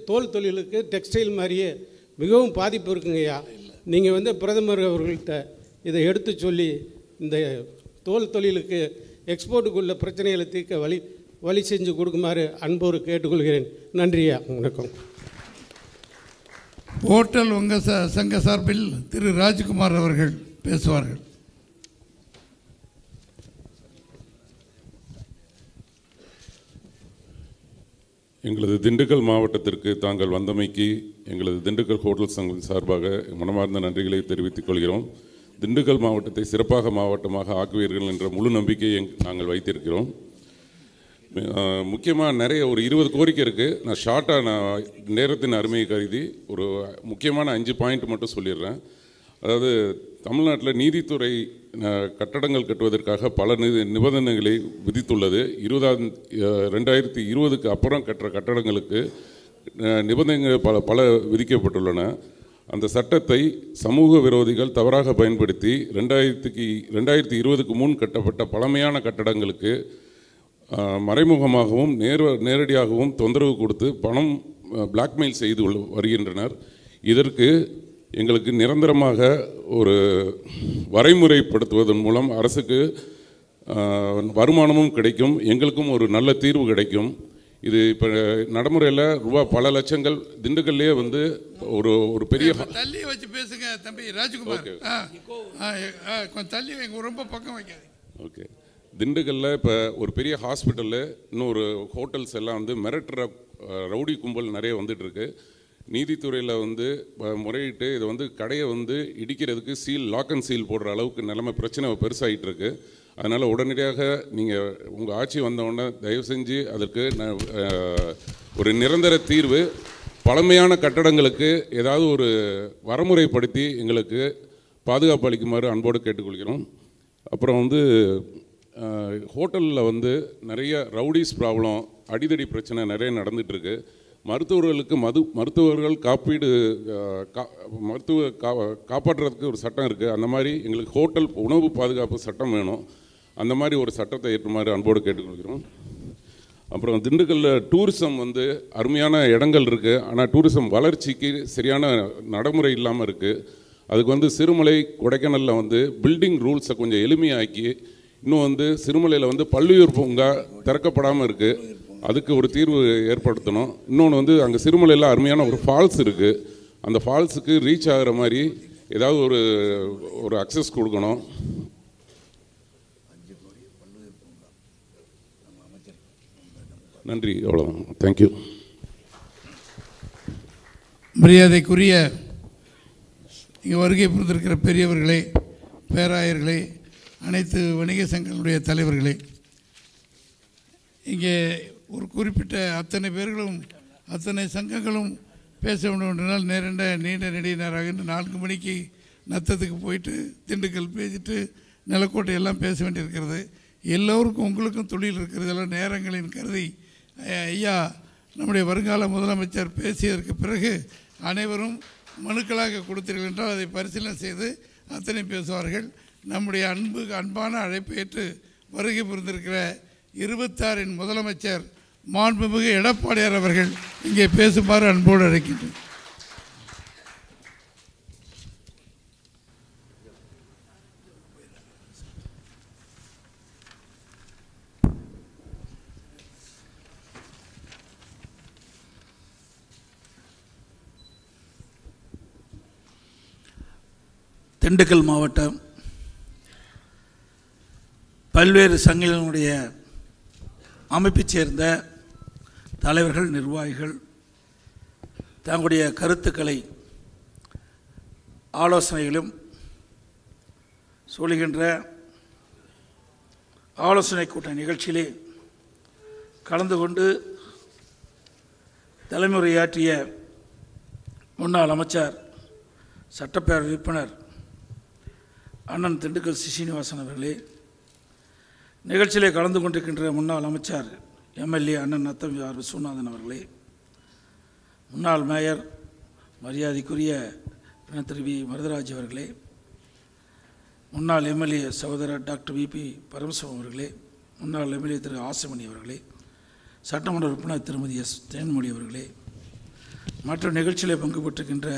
தோல் தொழிலுக்கு டெக்ஸ்டைல் மாதிரியே மிகவும் பாதிப்பு இருக்குங்கய்யா. நீங்கள் பிரதமர் அவர்கள்ட்ட இதை எடுத்து சொல்லி இந்த தோல் தொழிலுக்கு எக்ஸ்போர்ட்டுக்குள்ள பிரச்சனைகளை தீர்க்க வழி செஞ்சு கொடுக்குமாறு அன்போடு கேட்டுக்கொள்கிறேன். நன்றியா, வணக்கம். ஹோட்டல் உங்கள் சங்க சார்பில் திரு ராஜ்குமார் அவர்கள் பேசுவார்கள். எங்களது திண்டுக்கல் மாவட்டத்திற்கு தாங்கள் வந்தமைக்கு எங்களது திண்டுக்கல் ஹோட்டல் சங்கம் சார்பாக மனமார்ந்த நன்றிகளை தெரிவித்துக் கொள்கிறோம். திண்டுக்கல் மாவட்டத்தை சிறப்பாக மாவட்டமாக ஆக்குவீர்கள் என்ற முழு நம்பிக்கையை நாங்கள் வைத்திருக்கிறோம். முக்கியமாக நிறைய ஒரு 20 கோரிக்கை இருக்குது. நான் ஷார்ட்டாக நேரத்தின் அருமையை கருதி ஒரு முக்கியமான 5 பாயிண்ட் மட்டும் சொல்லிடுறேன். அதாவது தமிழ்நாட்டில் நீதித்துறை கட்டடங்கள் கட்டுவதற்காக பல நிபந்தனைகளை விதித்துள்ளது. 2020க்கு அப்புறம் கட்டுற கட்டடங்களுக்கு நிபந்தனைகள் பல விதிக்கப்பட்டுள்ளன. அந்த சட்டத்தை சமூக விரோதிகள் தவறாக பயன்படுத்தி 2020க்கு முன் கட்டப்பட்ட பழமையான கட்டடங்களுக்கு மறைமுகமாகவும் நேரடியாகவும் தொந்தரவு கொடுத்து பணம் பிளாக்மெயில் செய்து வருகின்றனர். இதற்கு எங்களுக்கு நிரந்தரமாக ஒரு வரைமுறைப்படுத்துவதன் மூலம் அரசுக்கு வருமானமும் கிடைக்கும், எங்களுக்கும் ஒரு நல்ல தீர்வு கிடைக்கும். இது இப்போ நடைமுறையில் பல லட்சங்கள் திண்டுக்கல்லையே ஒரு பெரிய தள்ளி வச்சு பேசுங்க தம்பி ராஜ்குமார். கொஞ்சம் தள்ளி வைங்க, ரொம்ப பக்கம் வைக்காது. ஓகே. திண்டுக்கல்லில் இப்போ ஒரு பெரிய ஹாஸ்பிட்டலில் இன்னொரு ஹோட்டல்ஸ் எல்லாம் மிரட்டுற ரவுடி கும்பல் நிறைய வந்துட்டுருக்கு. நீதித்துறையில் முறையிட்டு இதை கடையை இடிக்கிறதுக்கு லாக் அண்ட் சீல் போடுற அளவுக்கு நிலைமை பிரச்சனை பெருசாகிட்டு இருக்கு. அதனால் உடனடியாக நீங்கள் உங்கள் ஆட்சி வந்தவுடனே தயவு செஞ்சு அதற்கு ஒரு நிரந்தர தீர்வு, பழமையான கட்டடங்களுக்கு ஏதாவது ஒரு வரமுறைப்படுத்தி எங்களுக்கு பாதுகாப்பு அளிக்குமாறு அன்போடு கேட்டுக்கொள்கிறோம். அப்புறம் ஹோட்டலில் நிறைய ரவுடிஸ் ப்ராப்ளம், அடிதடி பிரச்சனை நிறைய நடந்துகிட்ருக்கு. மருத்துவர்களுக்கு மருத்துவர்கள் காப்பீடு காப்பாற்றுறதுக்கு ஒரு சட்டம் இருக்குது. அந்த மாதிரி எங்களுக்கு ஹோட்டல் உணவு பாதுகாப்பு சட்டம் வேணும். அந்த மாதிரி ஒரு சட்டத்தை ஏற்றுமாறு அன்போடு கேட்டுக்கொள்கிறோம். அப்புறம் திண்டுக்கல்லில் டூரிசம் அருமையான இடங்கள் இருக்குது. ஆனால் டூரிசம் வளர்ச்சிக்கு சரியான நடைமுறை இல்லாமல் இருக்குது. அதுக்கு சிறுமலை கொடைக்கானலில் பில்டிங் ரூல்ஸை கொஞ்சம் எளிமையாக்கி, இன்னும் சிறுமலையில் பல்லுயிர் பூங்கா திறக்கப்படாமல் இருக்குது. அதுக்கு ஒரு தீர்வு ஏற்படுத்தணும். இன்னொன்று அங்கே சிறுமலையில் அருமையான ஒரு ஃபால்ஸ் இருக்குது. அந்த ஃபால்ஸுக்கு ரீச் ஆகிற மாதிரி ஏதாவது ஒரு அக்சஸ் கொடுக்கணும். நன்றி, அவ்வளோதான். தேங்க்யூ. மரியாதைக்குரிய இங்கே வருகை புரிந்திருக்கிற பெரியவர்களே, பேராயர்களே, அனைத்து வணிக சங்கங்களுடைய தலைவர்களே, இங்கே ஒரு குறிப்பிட்ட அத்தனை பேர்களும் அத்தனை சங்கங்களும் பேச வேண்டும் என்றால் நீண்ட நெடிய நேராக 4 மணிக்கு நத்தத்துக்கு போயிட்டு திண்டுக்கல் பேசிட்டு நிலக்கோட்டை எல்லாம் பேச வேண்டியிருக்கிறது. எல்லோருக்கும் உங்களுக்கும் தொழில் இருக்கிறது. எல்லாம் நேரங்களின் கருதி ஐயா நம்முடைய வருங்கால முதலமைச்சர் பேசியதற்கு பிறகு அனைவரும் மனுக்களாக கொடுத்தீர்கள் என்றால் அதை பரிசீலனை செய்து அத்தனை பேசுவார்கள். நம்முடைய அன்பான அழைப்பு ஏற்று வருகை புரிந்திருக்கிற 26 முதலமைச்சர் மாண்புமிகு எடப்பாடியார் அவர்கள் இங்கே பேசுமாறு அன்போடு அழைக்கின்றேன். திண்டுக்கல் மாவட்டம் பல்வேறு சங்கங்களுடைய அமைப்பைச் சேர்ந்த தலைவர்கள், நிர்வாகிகள் தங்களுடைய கருத்துக்களை ஆலோசனைகளும் சொல்லுகின்ற ஆலோசனை கூட்ட நிகழ்ச்சியிலே கலந்து கொண்டு தலைமுறையாற்றிய முன்னாள் அமைச்சர், சட்டப்பேரவை உறுப்பினர் அண்ணன் திண்டுக்கல் சீனிவாசன் அவர்களே, நிகழ்ச்சியிலே கலந்து கொண்டிருக்கின்ற முன்னாள் அமைச்சர் எம்எல்ஏ அண்ணன் நத்தம் விஸ்வநாதன் அவர்களே, முன்னாள் மேயர் மரியாதைக்குரிய திரு வி மருதராஜ் அவர்களே, முன்னாள் எம்எல்ஏ சகோதரர் டாக்டர் விபி பரமசிவம் அவர்களே, முன்னாள் எம்எல்ஏ திரு ஆசமணி அவர்களே, சட்டமன்ற உறுப்பினர் திருமதி எஸ் தேன்மொழி அவர்களே, மற்ற நிகழ்ச்சியிலே பங்கு பெற்றிருக்கின்ற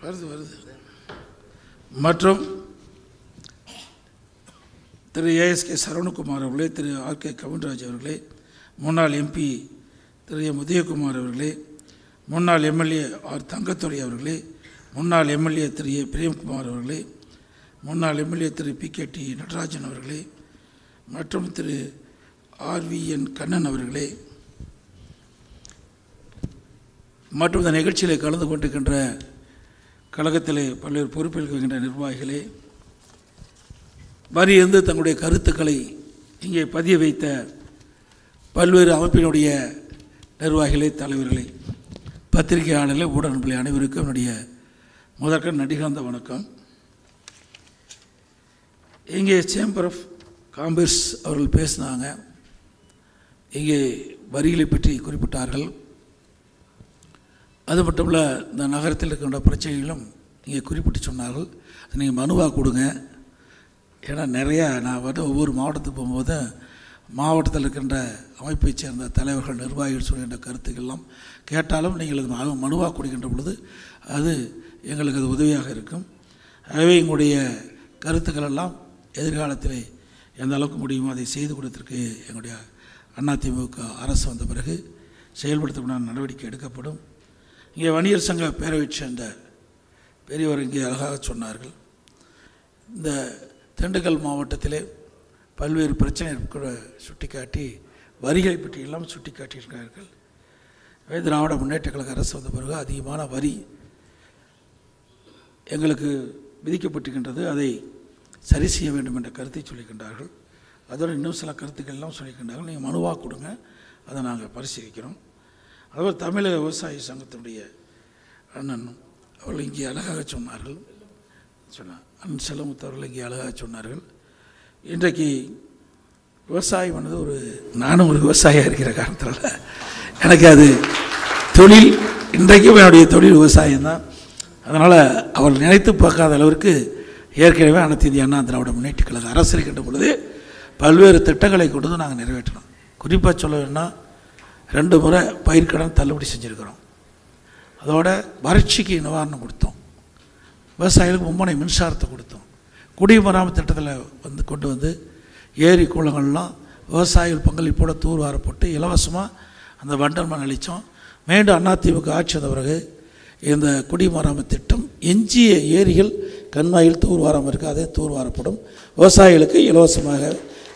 வருது மற்றும் திரு ஏஎஸ்கே சரவணகுமார் அவர்களே, திரு ஆர்கே கவுண்டராஜ் அவர்களே, முன்னாள் எம்பி திரு எம் உதயகுமார் அவர்களே, முன்னாள் எம்எல்ஏ ஆர் தங்கத்துறை அவர்களே, முன்னாள் எம்எல்ஏ திரு ஏ பிரேம்குமார் அவர்களே, முன்னாள் எம்எல்ஏ திரு PKT நடராஜன் அவர்களே மற்றும் திரு RVN கண்ணன் அவர்களே மற்றும் இந்த நிகழ்ச்சியில் கலந்து கொண்டிருக்கின்ற கழகத்திலே பல்வேறு பொறுப்பில் இருக்கின்ற நிர்வாகிகளே, வரியிருந்து தங்களுடைய கருத்துக்களை இங்கே பதிய வைத்த பல்வேறு அமைப்பினுடைய நிர்வாகிகளே, தலைவர்களே, பத்திரிகையாளர்களே, ஊடக நண்பர்களே அனைவருக்கும் என்னுடைய முதற்க நடிகாந்த வணக்கம். இங்கே சேம்பர் ஆஃப் காமர்ஸ் அவர்கள் பேசினாங்க. இங்கே வரிகளை பற்றி குறிப்பிட்டார்கள். அது மட்டும் இல்லை, இந்த நகரத்தில் இருக்கின்ற பிரச்சனைகளும் இங்கே குறிப்பிட்டு சொன்னார்கள். அது நீங்கள் மனுவாக கொடுங்க. ஏன்னா நிறையா நான் ஒவ்வொரு மாவட்டத்துக்கு போகும்போது மாவட்டத்தில் இருக்கின்ற அமைப்பை சேர்ந்த தலைவர்கள், நிர்வாகிகள் சொல்கின்ற கருத்துக்கள்லாம் கேட்டாலும் நீங்கள் அது மனுவாக கொடுக்கின்ற பொழுது அது எங்களுக்கு அது உதவியாக இருக்கும். ஆகவே எங்களுடைய கருத்துக்கள் எல்லாம் எதிர்காலத்தில் எந்த அளவுக்கு முடியுமோ அதை செய்து கொடுத்திருக்கு எங்களுடைய அதிமுக அரசு வந்த பிறகு செயல்படுத்தக்கூடிய நடவடிக்கை எடுக்கப்படும். இங்கே வணிகர் சங்க பேரவை சேர்ந்த பெரியவர் இங்கே அழகாக சொன்னார்கள். இந்த திண்டுக்கல் மாவட்டத்திலே பல்வேறு பிரச்சனைகளை சுட்டிக்காட்டி வரிகளை பற்றி எல்லாம் சுட்டி காட்டியிருக்கிறார்கள். திராவிட முன்னேற்ற கழக அரசு வந்த பிறகு அதிகமான வரி எங்களுக்கு விதிக்கப்பட்டிருக்கின்றது. அதை சரி செய்ய வேண்டும் என்ற கருத்தை சொல்லிக்கின்றார்கள். அதோடு இன்னும் சில கருத்துக்கள் எல்லாம் சொல்லிக்கின்றார்கள். நீங்கள் மனுவாக கொடுங்க, அதை நாங்கள் பரிசீலிக்கிறோம். அதுபோல் தமிழக விவசாய சங்கத்தினுடைய அண்ணன் அவர்கள் இங்கே அழகாக சொன்னார்கள். அண்ணன் செல்லமுத்து அவர்கள் இங்கே அழகாக சொன்னார்கள். இன்றைக்கு விவசாயம் பண்ணது நானும் ஒரு விவசாயியாக இருக்கிற காரணத்தினால எனக்கு அது தொழில், இன்றைக்கும் என்னுடைய தொழில் விவசாயம்தான். அதனால் அவர் நினைத்து பார்க்காத அளவிற்கு ஏற்கனவே அனைத்து இந்திய அண்ணா திராவிட முன்னேற்ற கழக அரசு இருக்கின்ற பொழுது பல்வேறு திட்டங்களை கொண்டு வந்து நாங்கள் நிறைவேற்றணும். குறிப்பாக சொல்ல வேணும்னா 2 முறை பயிர்க்கடன் தள்ளுபடி செஞ்சுருக்கிறோம். அதோட வறட்சிக்கு நிவாரணம் கொடுத்தோம். விவசாயிகளுக்கு மும்முனை மின்சாரத்தை கொடுத்தோம். குடிமராமத்து திட்டத்தில் கொண்டு வந்து ஏரி குளங்கள்லாம் விவசாயிகள் பங்களிப்போடு தூர்வாரப்பட்டு இலவசமாக அந்த வண்டல் மண் அளித்தோம். மீண்டும் அதிமுக ஆட்சி வந்த பிறகு இந்த குடிமராமத்து திட்டம் எஞ்சிய ஏரிகள் கண்மாயில் தூர்வாரம் இருக்குது, அதே தூர்வாரப்படும். விவசாயிகளுக்கு இலவசமாக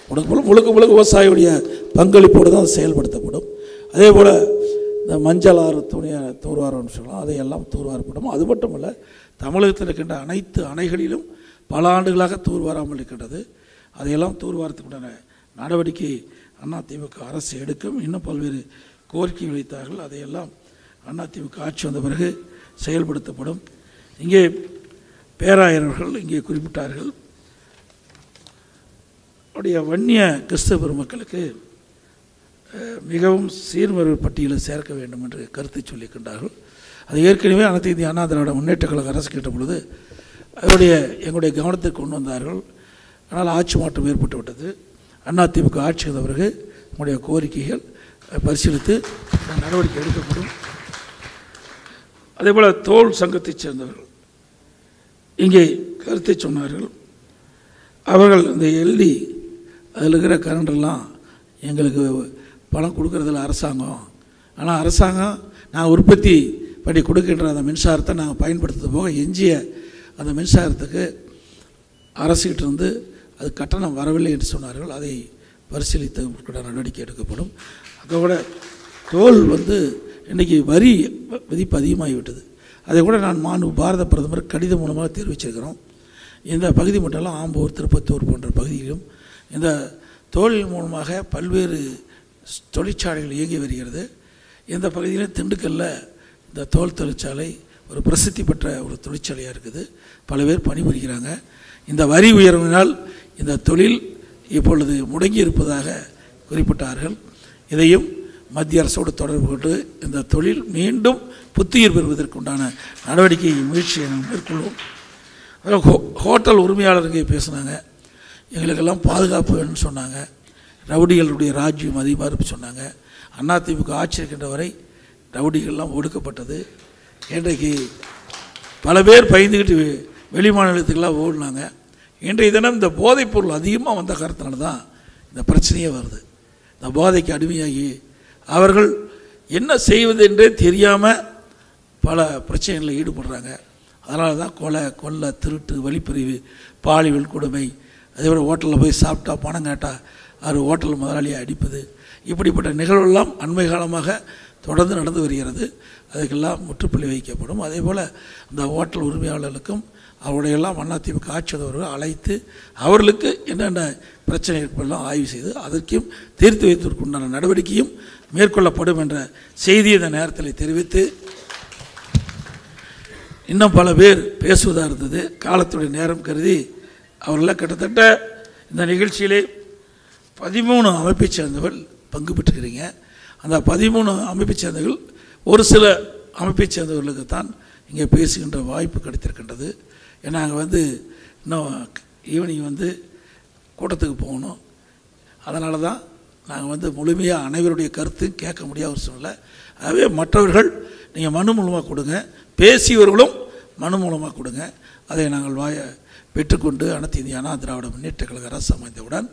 கொடுக்கப்படும். முழுக்க விவசாயியுடைய பங்களிப்போடு தான் அது செயல்படுத்தப்படும். அதே போல் இந்த மஞ்சள் ஆறு துணியை தூர்வாரம்னு சொல்லலாம், அதையெல்லாம் தூர்வாரப்படும். அது மட்டும் இல்லை, தமிழகத்தில் இருக்கின்ற அனைத்து அணைகளிலும் பல ஆண்டுகளாக தூர்வாராமல் இருக்கின்றது. அதையெல்லாம் தூர்வாரத்துக்குண்டான நடவடிக்கை அதிமுக அரசு எடுக்கும். இன்னும் பல்வேறு கோரிக்கை வைத்தார்கள். அதையெல்லாம் அதிமுக ஆட்சி வந்த பிறகு செயல்படுத்தப்படும். இங்கே பேராயர்கள் இங்கே குறிப்பிட்டார்கள். அவருடைய வன்னிய கிறிஸ்தவ பெருமக்களுக்கு மிகவும் சீர்மறை பட்டியலில் சேர்க்க வேண்டும் என்று கருத்தை சொல்லியிருக்கின்றார்கள். அது ஏற்கனவே அனைத்து இந்திய அண்ணா திராவிட முன்னேற்ற கழக அரசு கேட்ட பொழுது எங்களுடைய கவனத்தை கொண்டு வந்தார்கள். ஆனால் ஆட்சி மாற்றம் ஏற்பட்டு விட்டது. அதிமுக ஆட்சி வந்த பிறகு நம்முடைய கோரிக்கைகள் பரிசீலித்து நடவடிக்கை எடுக்கப்படும். அதேபோல் தோல் சங்கத்தைச் சேர்ந்தவர்கள் இங்கே கருத்தை சொன்னார்கள். அவர்கள் இந்த எல்டி அதில் இருக்கிற கரண்டெல்லாம் எங்களுக்கு பணம் கொடுக்கறதில்ல அரசாங்கம். ஆனால் அரசாங்கம் நாங்கள் உற்பத்தி பண்ணி கொடுக்கின்ற அந்த மின்சாரத்தை நாங்கள் பயன்படுத்துறது போக எஞ்சிய அந்த மின்சாரத்துக்கு அரசுகிட்டிருந்து அது கட்டணம் வரவில்லை என்று சொன்னார்கள். அதை பரிசீலித்து நடவடிக்கை எடுக்கப்படும். அதோட தோல் இன்றைக்கி வரி விதிப்பு அதிகமாகிவிட்டது. அதை கூட நான் பாரத பிரதமர் கடிதம் மூலமாக தெரிவிச்சிருக்கிறோம். இந்த பகுதி மட்டும் ஆம்பூர், திருப்பத்தூர் போன்ற பகுதியிலும் இந்த தொழில் மூலமாக பல்வேறு தொழிற்சாலைகள் இயங்கி வருகிறது. இந்த பகுதியில் திண்டுக்கல்ல இந்த தோல் தொழிற்சாலை ஒரு பிரசித்தி பெற்ற ஒரு தொழிற்சாலையாக இருக்குது. பல பேர் பணிபுரிகிறாங்க. இந்த வரி உயர்வினால் இந்த தொழில் இப்பொழுது முடங்கி இருப்பதாக குறிப்பிட்டார்கள். இதையும் மத்திய அரசோடு தொடர்பு கொண்டு இந்த தொழில் மீண்டும் புத்துயிர் பெறுவதற்குண்டான நடவடிக்கை முயற்சியை நாம் மேற்கொள்வோம். ஹோட்டல் உரிமையாளருக்கு பேசினாங்க. எங்களுக்கெல்லாம் பாதுகாப்பு வேணும்னு சொன்னாங்க. ரவுடிகளுடைய ராஜ்யம் அதிகமாக இருப்பு சொன்னாங்க. அதிமுக ஆட்சி இருக்கின்ற வரை ரவுடிகள்லாம் ஒடுக்கப்பட்டது. இன்றைக்கு பல பேர் பயந்துக்கிட்டு வெளி மாநிலத்துக்கெல்லாம் ஓடினாங்க. இன்றைய தினம் இந்த போதைப்பொருள் அதிகமாக வந்த காரணத்தினால தான் இந்த பிரச்சனையே வருது. இந்த போதைக்கு அடிமையாகி அவர்கள் என்ன செய்வது என்றே தெரியாமல் பல பிரச்சனைகளில் ஈடுபடுறாங்க. அதனால தான் கொலை, திருட்டு, வழிப்பறிவு, பாலியல் கொடுமை, அதேபோல் ஹோட்டலில் போய் சாப்பிட்டா பணம் கேட்டால் அவர் ஹோட்டல் முதலாளியை அடிப்பது, இப்படிப்பட்ட நிகழ்வெல்லாம் அண்மை காலமாக தொடர்ந்து நடந்து வருகிறது. அதுக்கெல்லாம் முற்றுப்புள்ளி வைக்கப்படும். அதே போல் இந்த ஹோட்டல் உரிமையாளர்களுக்கும் அவருடையெல்லாம் அதிமுக ஆட்சியவர்கள் அழைத்து அவர்களுக்கு என்னென்ன பிரச்சனை இருப்பெல்லாம் ஆய்வு செய்து அதற்கும் தீர்த்து வைப்பதற்குண்டான நடவடிக்கையும் மேற்கொள்ளப்படும் என்ற செய்தியை இந்த நேரத்தில் தெரிவித்து, இன்னும் பல பேர் பேசுவதாக இருந்தது. காலத்துடைய நேரம் கருதி அவர்களெல்லாம் கிட்டத்தட்ட இந்த நிகழ்ச்சியிலே 13 அமைப்பைச் சேர்ந்தவர்கள் பங்கு பெற்றுக்கிறீங்க. அந்த 13 அமைப்பைச் சேர்ந்தவர்கள் ஒரு சில அமைப்பைச் சேர்ந்தவர்களுக்கு தான் இங்கே பேசுகின்ற வாய்ப்பு கிடைத்திருக்கின்றது. ஏன்னா அங்கே இன்னும் ஈவினிங் கூட்டத்துக்கு போகணும். அதனால தான் நாங்கள் முழுமையாக அனைவருடைய கருத்து கேட்க முடியாத ஒரு சூழ்நிலை. ஆகவே மற்றவர்கள் நீங்கள் மனு மூலமாக கொடுங்க, பேசியவர்களும் மனு மூலமாக கொடுங்க. அதை நாங்கள் பெற்றுக்கொண்டு அனைத்து இந்திய அண்ணா திராவிட முன்னேற்ற கழக அரசு அமைந்தவுடன்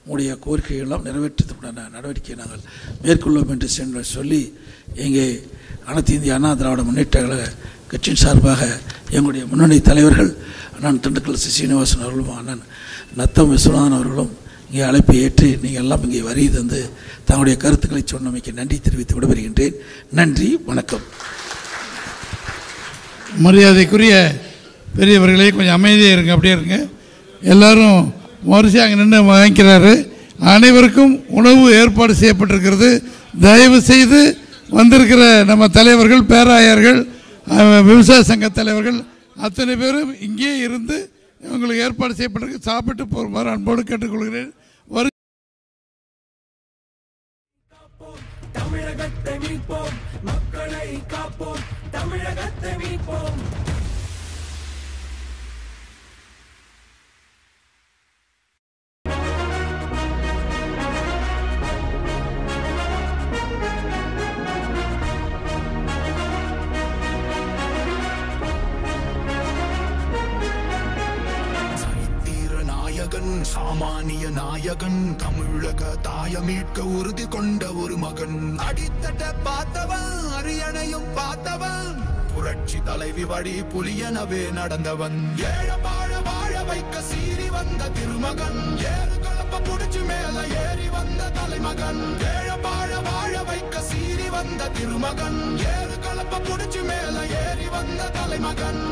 உங்களுடைய கோரிக்கைகளெல்லாம் நிறைவேற்றத்துக்குண்டான நடவடிக்கையை நாங்கள் மேற்கொள்வோம் என்று சொல்லி, இங்கே அனைத்து இந்திய அண்ணா திராவிட முன்னேற்ற கழக கட்சியின் சார்பாக எங்களுடைய முன்னணி தலைவர்கள் அண்ணன் திண்டுக்கல் சீனிவாசன் அவர்களும் அண்ணன் நத்தம் விஸ்வநாதன் அவர்களும் இங்கே அழைப்பை ஏற்று நீங்கள் எல்லாம் இங்கே வருகை தந்து தங்களுடைய கருத்துக்களை சொன்னமைக்கு நன்றி தெரிவித்து விடைபெறுகின்றேன். நன்றி, வணக்கம். மரியாதைக்குரிய பெரியவர்களே, கொஞ்சம் அமைதியாக இருங்க, அப்படியே இருங்க. எல்லாரும் வரிசையாக அங்கே நின்று வாங்கிக்கிறாரு. அனைவருக்கும் உணவு ஏற்பாடு செய்யப்பட்டிருக்கிறது. தயவு செய்து வந்திருக்கிற நம்ம தலைவர்கள், பேராயர்கள், விவசாய சங்க தலைவர்கள் அத்தனை பேரும் இங்கே இருந்து உங்களுக்கு ஏற்பாடு செய்யப்பட்டிருக்கு. சாப்பிட்டு போகுமாறு அன்போடு கேட்டுக்கொள்கிறேன். தமிழகத்தை மீட்போம், மக்களை காப்போம், தமிழகத்தை மீட்போம். சாமானிய நாயகன், தமிழக தாய மீட்க உறுதி கொண்ட ஒரு மகன். அடித்தட்ட பார்த்தவன், அரியணையும் பார்த்தவன், புரட்சி தலைவி வழி புலியனவே நடந்தவன். ஏழ வாழ வாழ வைக்க சீறி வந்த திருமகன், ஏறு கலப்ப புடிச்சு மேல ஏறி வந்த தலைமகன். ஏழ வாழ வாழ வைக்க சீறி வந்த திருமகன், ஏறு கலப்ப புடிச்சு மேல ஏறி வந்த தலைமகன்.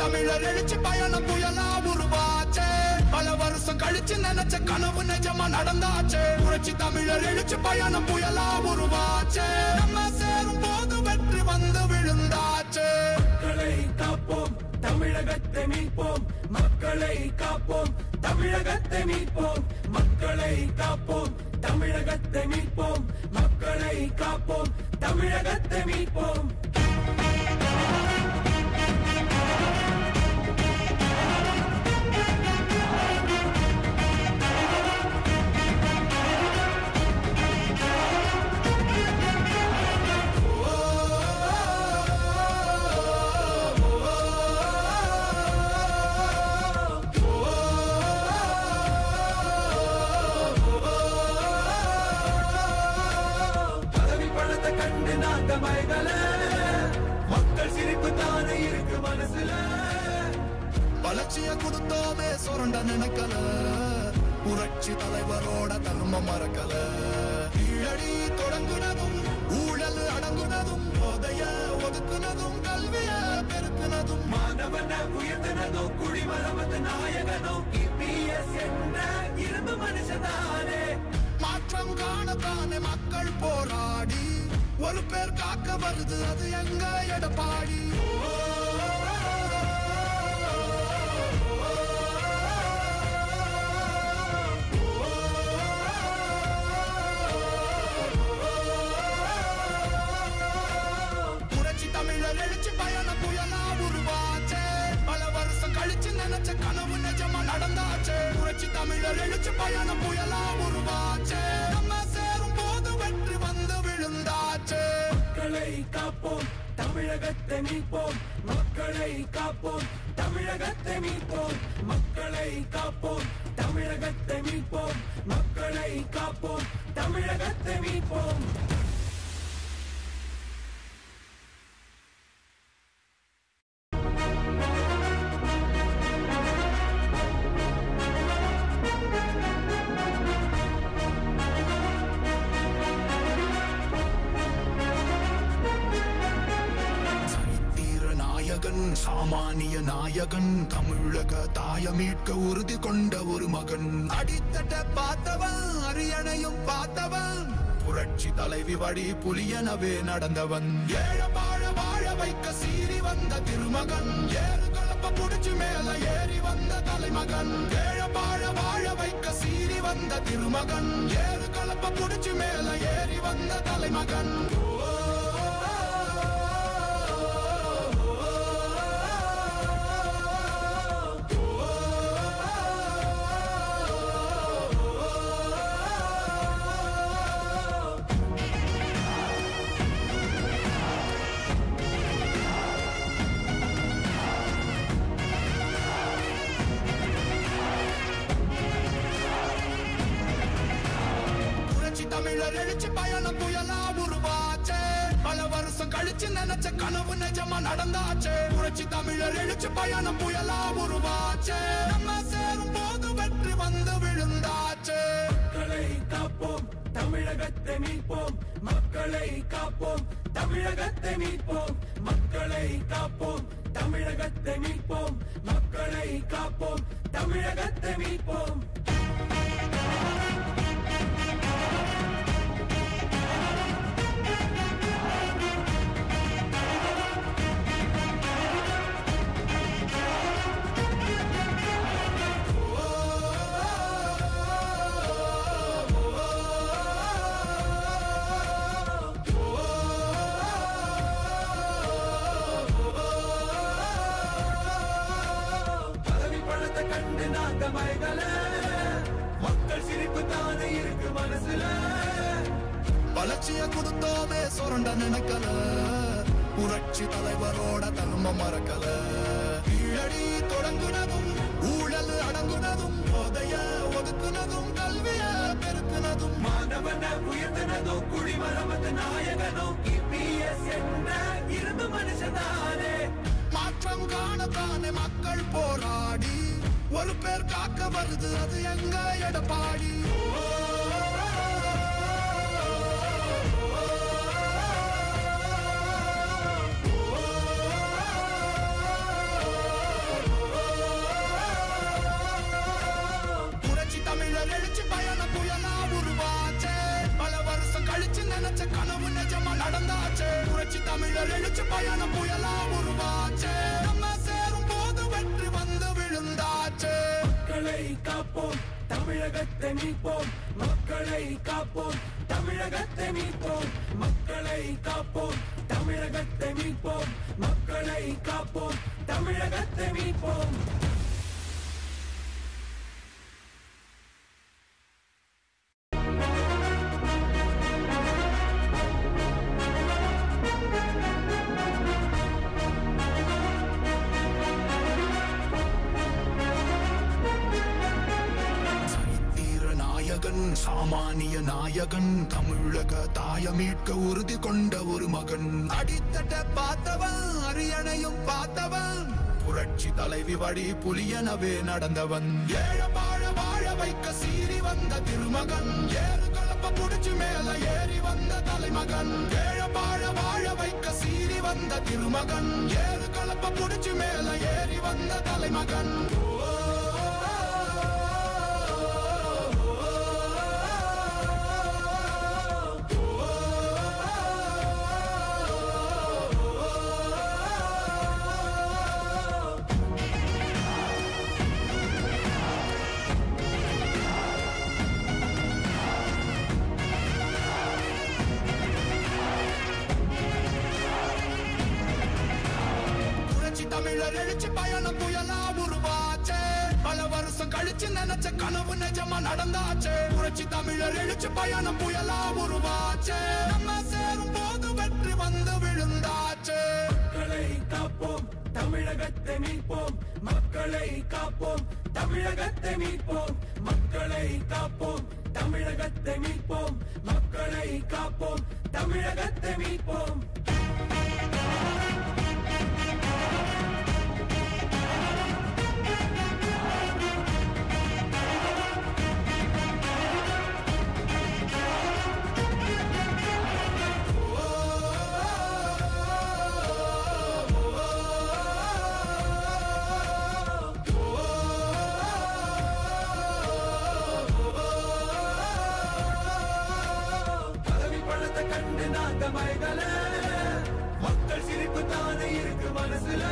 தமிழர் எழுச்சி பயணம் புயலா உருவாச்சே, பல வருஷம் கழிச்சு நினைச்ச கனவு நிஜமா நடந்தாச்சே. புரட்சி தமிழர் எழுச்சி பயணம் புயலா உருவாச்சே, நம்ம சேரும் போது வெற்றி வந்து விழுந்தாச்சே. மக்களை காப்போம், தமிழகத்தை மீட்போம், மக்களை காப்போம், தமிழகத்தை மீட்போம், மக்களை காப்போம், தமிழகத்தை மீட்போம், மக்களை காப்போம், தமிழகத்தை மீட்போம். மக்கள் சிரிப்பு தானே இருக்கு மனசுல, வளர்ச்சிய கொடுத்தோமே சுரண்ட நினைக்கல, புரட்சி தலைவரோட தர்மம் மறக்கல. கீழடி தொடங்குனதும் ஊழல் அடங்குனதும், போதைய ஒதுக்குனதும், கல்விய பெருக்குனதும், மாணவன உயர்த்தினதும், குடிமரமத்து நாயகனும் EPS என்ற இரும்பு மனுஷனானே. மாற்றம் காணத்தானே மக்கள் போராடி, ஒரு பேர் காக்க வருது அது எங்க எடப்பாடி. நினைச்ச கனவு நிஜமா நடந்தாச்சு. புரட்சி தமிழர் எழுச்சி பயணம் புயலா உருவாச்சு. நம்ம சேரும் போது வெற்றி வந்து விழுந்தாச்சு. மக்களை காப்போம், தமிழகத்தை மீட்போம். மக்களை காப்போம், தமிழகத்தை மீட்போம். மக்களை காப்போம், தமிழகத்தை மீட்போம். மக்களை காப்போம், தமிழகத்தை மீட்போம். சாமானிய நாயகன், தமிழக தாய மீட்க உறுதி கொண்ட ஒரு மகன். அடித்தட்ட பார்த்தவன், அரியணையும் பார்த்தவன், புரட்சி தலைவி வழி புலியனவே நடந்தவன். ஏழ வாழ வாழ வைக்க சீறி வந்த திருமகன், ஏறு கலப்ப புடிச்சு மேல ஏறி வந்த தலைமகன். ஏழ வாழ வாழ வைக்க சீறி வந்த திருமகன், ஏறு கலப்ப புடிச்சு மேல ஏறி வந்த தலைமகன். தமிழர் எழுச்சி பயணம் புயலா உருவாச்சு. பல வருஷம் கழிச்சு நினைச்ச கனவு நிஜமா நடந்தாச்சு. புரட்சி தமிழர் எழுச்சி பயணம் புயலா உருவாச்சு. நம்ம சேரும் போது வெற்றி வந்து விழுந்தாச்சு. மக்களை காப்போம், தமிழகத்தை மீட்போம். மக்களை காப்போம், தமிழகத்தை மீட்போம். மக்களை காப்போம், தமிழகத்தை மீட்போம். மக்களை காப்போம், தமிழகத்தை மீட்போம். மக்கள் சிரிப்பு தானே இருக்கு மனசுல. வளர்ச்சிய கொடுத்தோமே சுரண்ட நினைக்கல. புரட்சி தலைவரோட தர்ம மறக்கல. கீழடி தொடங்குனதும், ஊழல் அடங்குனதும், போதைய ஒதுக்குனதும், கல்விய பெருக்குனதும், மாணவன உயர்த்தினதும், குடிமரமத்து நாயகனும் EPS என்ற இரும்பு மனுஷனானே. மாற்றம் காணத்தானே மக்கள் போராடி ஒரு பேர் காக்க வருது, அது எங்க எடப்பாடி. புரட்சி தமிழர் எழுச்சி பயணம் புயலா உருவாச்சு. பல வருஷம் கழிச்சு நினைச்ச கனவு நிஜமா நடந்தாச்சு. புரட்சி தமிழர் எழுச்சி பயணம் புயலா உருவாச்சு. நம்ம சேரும் போது வெற்றி வந்து விழுந்தாச்சு. மக்களை காப்போம், தமிழகத்தை மீட்போம். மக்களை காப்போம், தமிழகத்தை மீட்போம். மக்களை காப்போம், தமிழகத்தை மீட்போம். மக்களை காப்போம், தமிழகத்தை மீட்போம். சாமானிய நாயகன், தமிழக தாய மீட்க உறுதி கொண்ட ஒரு மகன். அடித்தட்ட பார்த்தவன், அரியணையும் பார்த்தவன், புரட்சி தலைவி வழி புலியனவே நடந்தவன். ஏழ வாழ வாழ வைக்க சீறி வந்த திருமகன், ஏறு கலப்ப புடிச்சு மேல ஏறி வந்த தலைமகன். ஏழ வாழ வாழ வைக்க சீறி வந்த திருமகன், ஏறு கலப்ப புடிச்சு மேல ஏறி வந்த தலைமகன். தமிழர் எழுச்சி பயணம் புயலா உருவாச்சு. பல வருஷம் கழிச்சு நினைச்ச கனவு நிஜமா நடந்தாச்சு. புரட்சி தமிழர் எழுச்சி பயணம் புயலா உருவாச்சு. நம்ம சேரும் போது வெற்றி வந்து விழுந்தாச்சு. மக்களை காப்போம், தமிழகத்தை மீட்போம். மக்களை காப்போம், தமிழகத்தை மீட்போம். மக்களை காப்போம், தமிழகத்தை மீட்போம். மக்களை காப்போம், தமிழகத்தை மீட்போம். மக்கள் சிரிப்பு தானே இருக்கு மனசுல.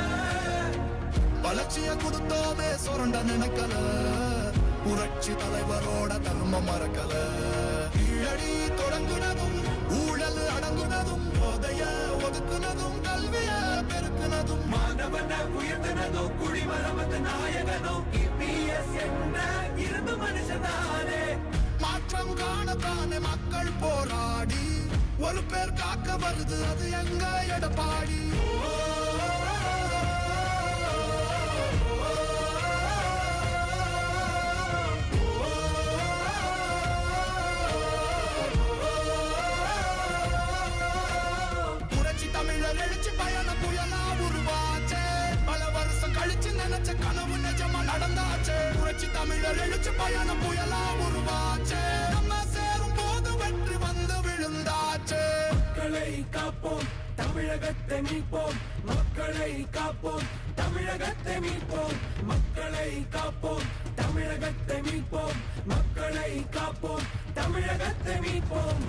வளர்ச்சிய கொடுத்தோமே சுரண்ட நினைக்கல. புரட்சி தலைவரோட தர்மம் மறக்கல. கீழடி தொடங்குனதும் ஊழல் அடங்குனதும் போதைய ஒதுக்குனதும் கல்விய பெருக்குனதும் மாணவன உயர்த்தினதும் குடிமரமத்து நாயகனும் EPS என்ற இரும்பு மனுஷனானே. மாற்றம் காணத்தானே மக்கள் போராடி ஒரு பேர் காக்க வருது அது எங்க எடப்பாடி. புரட்சி தமிழர் எழுச்சி பயணம் புயலா உருவாச்சு. பல வருஷம் கழிச்சு நினைச்ச கனவு நிஜமா நடந்தாச்சு. புரட்சி தமிழர் எழுச்சி பயணம் புயலா உருவாச்சு. நம்ம சேரும் போது வெற்றி வந்து விழுந்தாச்சு. மக்களை காப்போம், தமிழகத்தை மீட்போம். மக்களை காப்போம், தமிழகத்தை மீட்போம். மக்களை காப்போம், தமிழகத்தை மீட்போம். மக்களை காப்போம், தமிழகத்தை மீட்போம்.